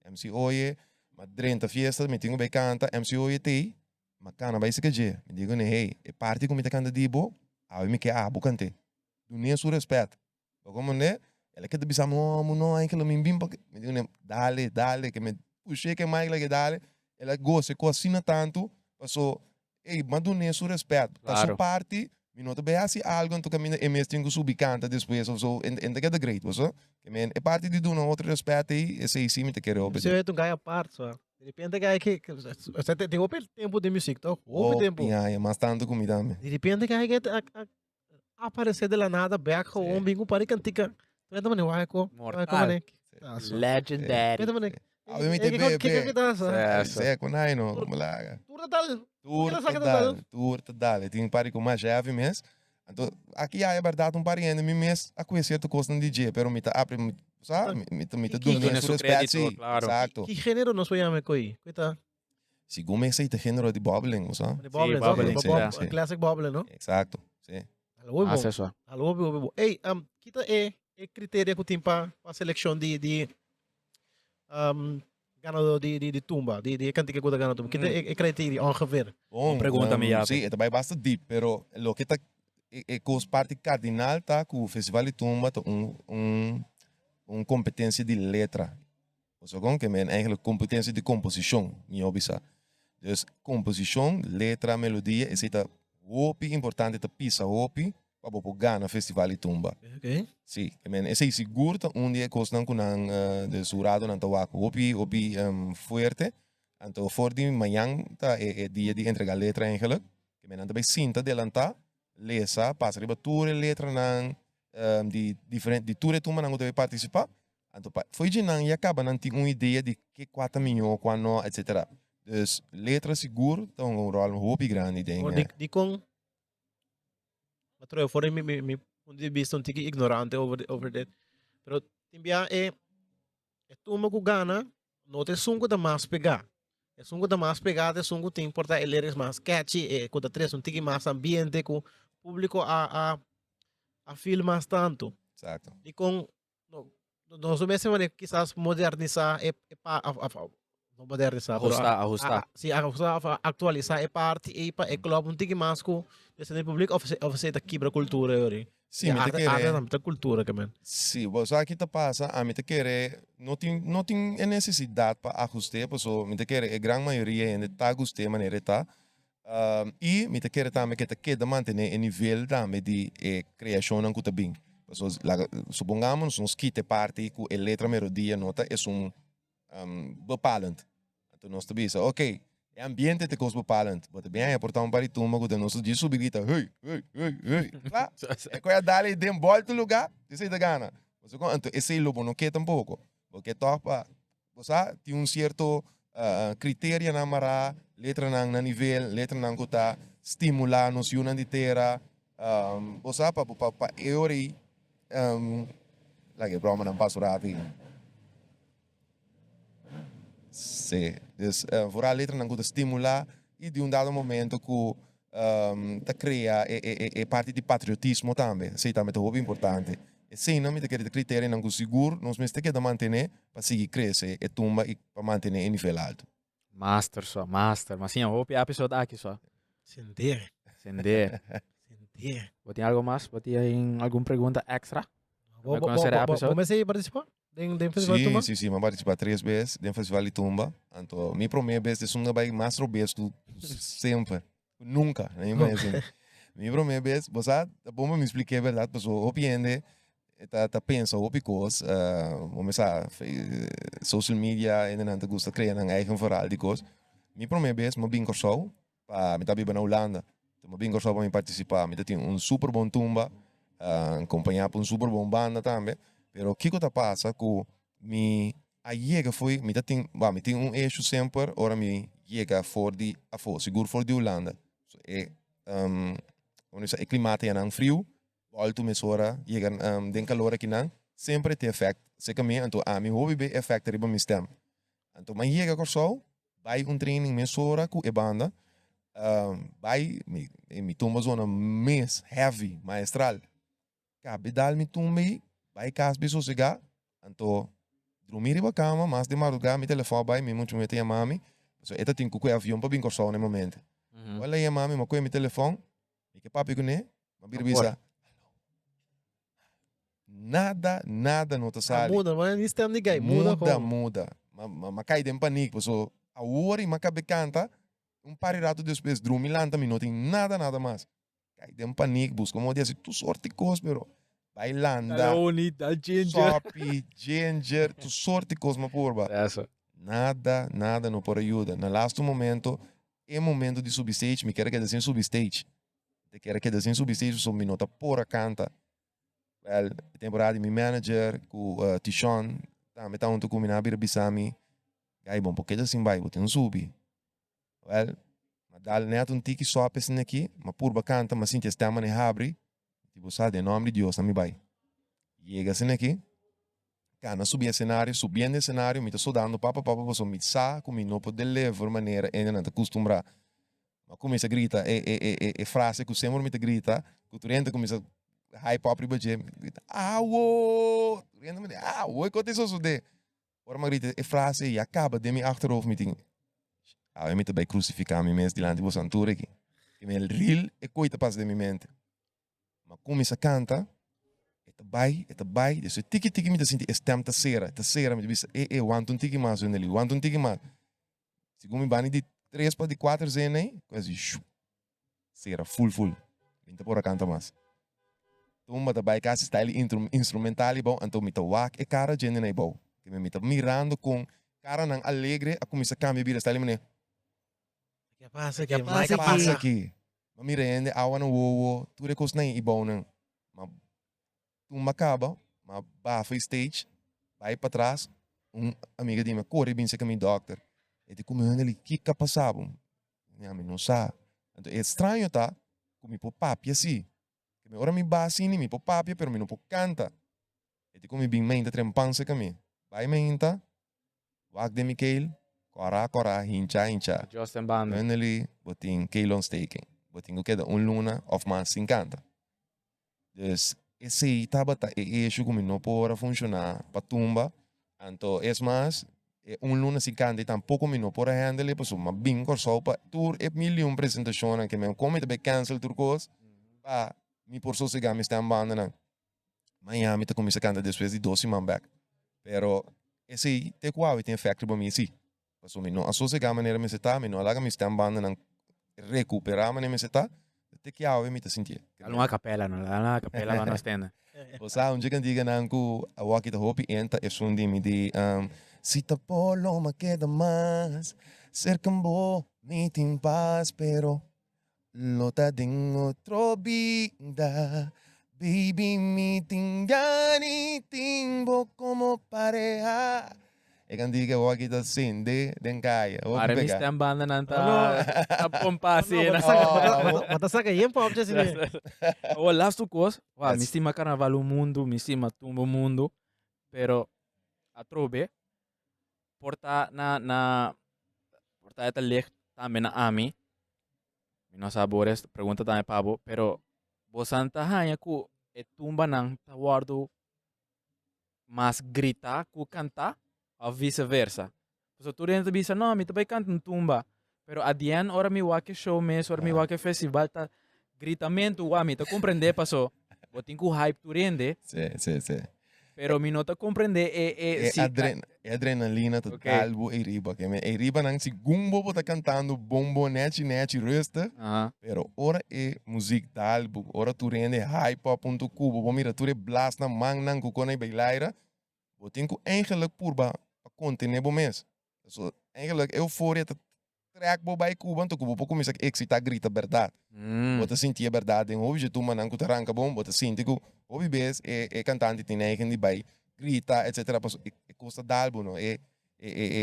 E: MC Oye ma drenta fiesta me tenho bem canta MC Oye te ma cana vai se que je me digo né hey é parte como te canta dibo a me que abo cante do nem su respeito como né ela que te bisa mo no ai que lo me bimba me digo né dale que me puxei que mais que dale ela gosta cocina tanto passou ei mas do nem su respeito tá
B: Claro.
E: sua parte me nota bem assim algo então caminho é mesmo tenho subir canta depois ou so en que é great você que men é parte de do não outro respeito e esse aí sim me te quero
D: Você
E: obedecer
D: é um gaia parte só. De repente gaia que você tem open tempo de música, tá? Open tempo.
E: pinha mas tanto comida me
D: De repente gaia que aparecer de la nada, back
E: Sim.
D: home, bingo para cantica. Tu entra mano, vai com,
B: Mortal.
D: né?
B: Legendary.
D: Entra mano.
E: obviamente
D: Que tá só.
B: Certo.
E: é com aí não como lá
D: Tudo tal.
E: tour total tem pari com mais chave mesmo então aqui é verdade um pari ainda me mesmo a conhecer tu costa DJ pero me tá abre sabe me tá
D: Que
E: dando
B: tiene
E: su
B: su
E: respeito
B: crédito,
E: sim
B: claro.
E: exato
D: Que gênero nós vamos coi? Coita.
E: segundo me sei te gênero de bubbling sabe
D: De Bobblen,
B: Bobblen,
E: sim.
D: classic Bobblen, no?
E: exato sim
D: Alô,
B: Ah,
D: bom.
B: c'est ça.
D: Alô, bom. Ei, kita critério que tem para seleção de ganador de tumba, de cantica que ganador tumba. Kita critério ongeveer.
E: bom
B: pergunta me
E: sim é também bastante deep pero lo que tá é com parte cardinal tá com o festival de tumba tá competência de letra Zo kon que men eigenlijk competência de composição, minha obisa. Dus composição, letra, melodia, is het hopi importante te pisa hopi para bopo gana festival de tumba.
D: Ok.
E: Sim, que men esse seguro ta um dia costan kunang de surado nan tawaco hopi fuerte. Anto for di mayang ta dia de entregar letra eigenlijk. Que men anta bij cinta delanta lesa passa riba ture letra nan di different di ture tumba nan deve participar. Anto foi de não e acaba não tem uma ideia de que 4 milhões quando etc. Dus letra seguro então um rol hoop grande
D: Or
E: ding.
D: di kong matro for me punto de vista um tique ignorante over that. Pero timbia tumba ku gana no te sungo da mais pegar. É sungo da mais pegada, sungo tem importa ele é mais catchy, com da três um tique mais ambiente com público a filmar tanto.
E: Exacto.
D: E com nós mesmo quizás modernizar não modernizar,
B: Ajustar.
D: sim, atualizar é parte e para clube um tique mais com esse público oferecer da quebra cultura aí.
E: Sim, me te querer.
D: Arte cultura também.
E: Sim, você aqui tá passa, a me te querer não tem necessidade para ajustar, porque me te querer a grande maioria ainda tá ajustar maneira tá. E me te querer também que te queda manter o nível também de criação não custa bem. Supongamos nos quite parte com a letra melodia nota é bepalend. Então nós te bisa, ok, é ambiente te cos bepalend, mas também é importante para tu mas quando nós diz subigita, hey. Lá, é que dali dem volta lugar, diz da gana. Mas então esse lobo não quer tampouco, porque topa, você tem certo critério na mara, letra na nível, letra na cuta, estimular nos yun de terra, você pa eori lagi problema ng pasurati. Sim, dus vooral letra não kuda estimular e de dado momento que ta cria parte de patriotismo também, sei também é muito importante. E sim, não me te querer critério não seguro, nós mesmo que da manter para seguir crescer e tumba e para manter em nível alto.
B: Master só, master. Mas sim, eu vou pegar a episódio aqui só.
D: Sentir.
B: Sender.
D: Sentir.
B: Botem algo mais? Botem aí alguma pergunta extra? Vai
D: Vamos
B: conhecer a episódio?
D: aí participar? Tem festival
E: Sim,
D: Tumba?
E: sim, sim, mas participar 3 vezes do Festival de Tumba. Então, minha primeira vez, isso não vai mais vez do sempre. Nunca, nem mais. Minha primeira vez, você sabe, bom me expliquei a verdade, pessoal, opiniende, tá pensa, opicos, vamos sabe, social media, ainda não gosta de criar um eigen verhaal de coisas. Minha primeira vez, eu vim com show, para me estar na Holanda. Então, eu vim com show para me participar, eu tinha super bom tumba, acompanhar por super bom banda também. Pero o que que passa com me a chega foi, me tem eixo sempre, ora me chega for de seguro for de Holanda. So, o clima é não frio, alto mesora, chega den calor aqui não, sempre tem efeito. Se caminha, então a mim hobby be efeito riba mi stem. Então mas chega com sol, vai training mesora com a banda, vai me toma zona mais heavy, maestral. Cabe dal me tumbi, vai casa be sossegar, então dormir em cama, mas de madrugada, meu telefone vai, me muito meter a mami. So, eta tem que avião para vir com sol no momento. Olha aí a mami, mas com meu telefone, e que papi com né, mas biribisa. Nada não tá sali.
D: Muda, mas isso tem ninguém. Muda.
E: Muda. Mas cai de pânico, so, a hora e macabe canta, par de rato depois, dormir lá, também não tem nada mais. Cai de pânico, busca, como dizer, tu sorte coisa, pero bailanda.
B: Unita,
E: Sopi, ginger, tu sorte cosma porba.
B: Essa.
E: Nada não por ajuda. No last momento, é momento de substage, me quero que desenhe substage. Te quero que desenhe substage, so me nota por a canta. Well, temporada mi manager, com Tishon, também tá onde cominar bir bisami. Gai bom, porque assim vai, vou ter subi. Well, mas dal neto tiki só a pessoa aqui, mas porba canta, mas sim te está mane habri. Tipo, sabe, em nome de Deus, não me vai. Chega assim aqui, cana subir cenário, subindo o cenário, me tá sudando, papa, você me sa, como não pode levar maneira, ainda não tá acostumado. Mas começa a gritar, frase que o Senhor me grita, que o turente começa a hype up e grita, awo, turente me diz, awo, que aconteceu isso de? Ora, me grita, frase e acaba de me achterhoofd me tem, eu me também crucificar me mesmo diante de você antura aqui. E me real é coisa passa de minha mente. Mas começa a cantar, Eta bai, dus tiki me te sinti stem ta sera, me bisa, want tiki mas neli, want tiki mas. Segundo me bani de 3 para de 4 zene, quase sera full. Minta por a canta mas. Tumba ta bai kasi style instrumental bom, então me ta wak e cara gene na bom. Que me ta mirando com cara nang alegre, a começa a cambiar bira style me.
D: Que passa
E: aqui? Mas mirende, awan wo, tu recos na ibon nang. Tumba acaba, mas bafa stage, vai para trás, amiga de mim, corre bem se que meu doctor. Ele comendo ali, que passava? Minha mãe não sabe. Então é estranho, tá? Comi por papi assim. Que ora me base nem me por papi, pero me não por canta. Ele come bem menta trempança que me. Vai menta, wag de Mikael, cora, hincha.
B: Justin Banda.
E: Comendo ali, botin Kaelon staking. Botin o que da luna of mais 50. Dus esse estava eixo como não pode funcionar para tumba, então é mais luna se canta e tampouco me não pode handle, pois uma bem só para tour é milhão apresentações que me como também cancel turcos, para me por sossegar me está banda na Miami tá começa a cantar depois de 12 man back, pero esse te qual tem factory para mim sim, pois me não assossegar maneira me está, me não alaga me está banda na recuperar maneira me está. Te que eu me te sentir.
B: Uma capela, não? Uma capela lá na estenda.
E: Você um dia que diga nanku a walkie the hopi enta é sundi me de si ta polo ma queda más cercambo me tin paz pero lo ta ding otro vida baby me tingani timbo como pareja. E kan diga walkie the sinde den kaya.
B: Para mim está banda nanta a pompasi na.
D: Mata saca aí, pop, já assim.
B: O last coisa,
E: Yes.
B: me estima carnaval o mundo, me estima tumbo o mundo, pero a trobe porta porta eta leg também na ami. Não sabores, pergunta também pabo, pero bosanta hanya ku e tumba nang tawardo mas grita ku canta ou vice-versa. So tu rin bisa no, mi tabay cantam tumba. Pero at the end, ora mi wake show mes, ora mi wake festival ta gritamento wa mi ta comprende paso. Botin ku hype tu rende,
E: Sì.
B: pero mi nota comprende
E: É,
B: si
E: é adrenalina total, bo e riba. Que me e riba nang si gumbo bo tá cantando bombo neti rusta.
B: Aha.
E: Pero ora é música tal, bo ora tu rende hype op ponto cubo. Bo mira tu re blast na mang nang ku konai bailaira. Bo tenho eigenlijk purba pa continue bo mes. So eigenlijk euforia te track bo bij Cuba, to kubo pouco misa excita grita verdade. Bota sentir a verdade em hoje tu manang ku taranka bom, bota sentir ku obi bes e cantante tem eigen di bij grita etc. Pas e costa dalbo no e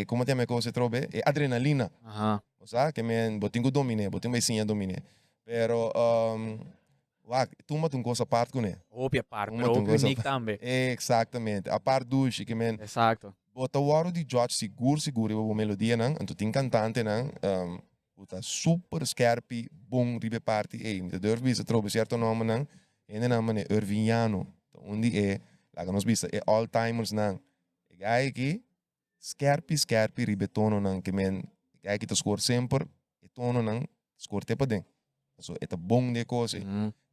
E: como te me cosa trobe e adrenalina.
B: Aha.
E: O sea, que men botingo domine, botingo sim domine. Pero wag, tu mat un cosa parte com né.
B: Opia par,
E: Uma
B: pero opia
E: tungosa-
B: unique tambe.
E: Exatamente. A parte duche que men
B: Exacto.
E: bota o aro de George seguro a melodia nang, anto tem cantante nang, bota super scherpi, bom ribe party, me durf bisa trobe certo nome nang, ene name é Irviniano, onde é, lá nos bisa é all timers nang, e gai que scherpi ribe tono nang, que men, gai que te score sempre, e tono nang, score te pa den, so é ta bom de coisa,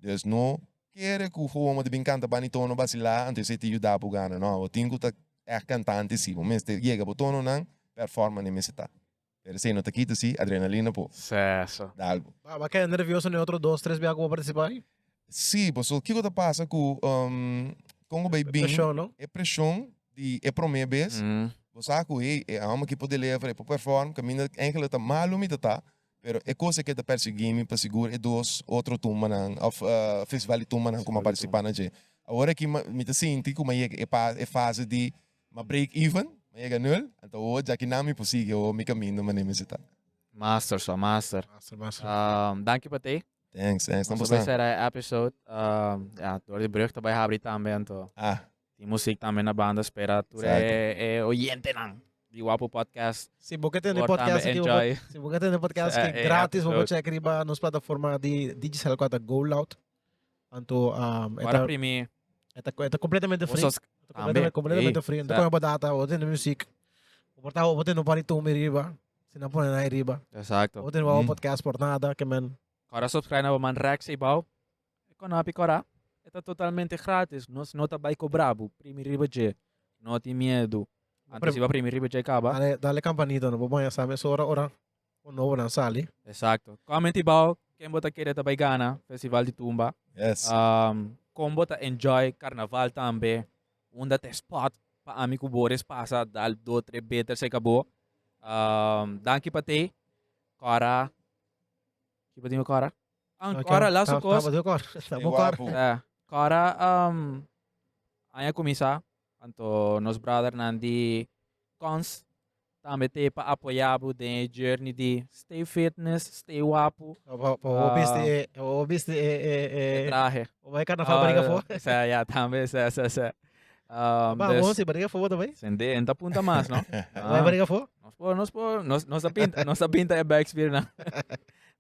E: dus no, quer que o fomo de bem canta bani tono basila, antes se te ajudar a gana, no, o tingo ta cantante sim, mas te chega botono nang performance necessita. Per se não tá aqui sim, adrenalina pô,
B: Seso.
E: dá algo.
D: Vai que é nervioso em outro 2, 3 viagens para participar aí?
E: Sim, pois o que que passa com Congo bem bem
D: Pressão, não?
E: é pressão de é primeira vez, você sabe que é algo que pode levar para perform, que minha eigenlijk tá malo me tá, pero é coisa que tá perseguindo para seguro é dois outro turma nang of festival de turma nang como participar na je. Agora que me tá senti como é fase de ma break even, ma chega nul, então hoje já que não me possível o meu caminho mas nem me está.
B: Master, so master.
D: Master.
B: Dank je Pate.
E: Thanks, não
B: Zo bij
E: basta.
B: zijn episode. Ja, door de brug erbij hebben también to.
E: Ah,
B: Die muziek también na banda espera. Tu
E: Exacto.
B: oyente nang. Die Wapo podcast.
D: Se você tem
B: Por
D: podcast
B: también
D: aqui,
B: enjoy.
D: se você tem podcast
B: Sa-
D: que
B: eh,
D: gratis,
B: episode.
D: você check riba nos plataforma de digital quanto Go Loud. Anto
B: Para primi.
D: é completamente free.
B: Osos
D: Completamente
B: Ei,
D: free. Então
B: sa-
D: põe a data, ou tem música. O portal, ou tem no panito riba. Se não põe na riba.
B: Exacto.
D: Ou tem um podcast por nada, que man.
B: Kora subscribe na man Rex Ibaw. Ekonapi kora. Ito totalmente gratis. Nos nota by ko brabo. Primi riba je. Noti miedo. Antes iba primi riba je kaba.
D: Dale campanita, no vamos a saber so ora. O novo na sali.
B: Exacto. Comment Ibaw. Kembo ta kere ta Gana. Festival de Tumba.
E: yes.
B: Combo ta enjoy carnaval tambe. Unda te spot pa ami ko bores pasa dal 2-3 beter sa kabo. Danki pati. Kora. Kiba di mo Kora? Ang Kora laso kos.
D: Tama Kora.
E: É
D: Tama Kora.
E: guapo.
B: Kora aya kumisa anto nos brother nandi cons tambe te pa apoiabo de journey di stay fitness, stay wapo,
D: O biste
B: traje.
D: o vai carnaval bariga fo.
B: Sa ya tambe sa.
D: Vamos, se bariga fo também.
B: Sende enta punta mas, no?
D: Vai bariga fo.
B: Nos sa pinta e ba experience na.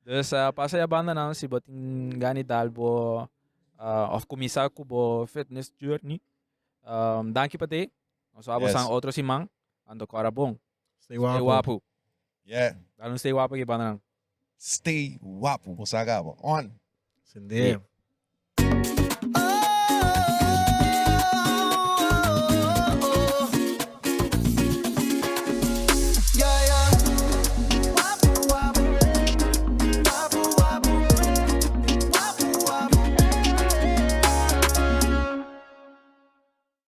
B: Dus pasa ya banda na si boting gani dalbo of kumisa kubo fitness journey. Danki pati. Nos abo
E: Yes.
B: sang outro simang ando karabong.
D: Stay
B: Stay
D: wapo.
B: wapo.
E: Yeah.
B: Dalon stay wapo ki banda nang.
E: Stay guapo, você acaba. On.
D: Sindi.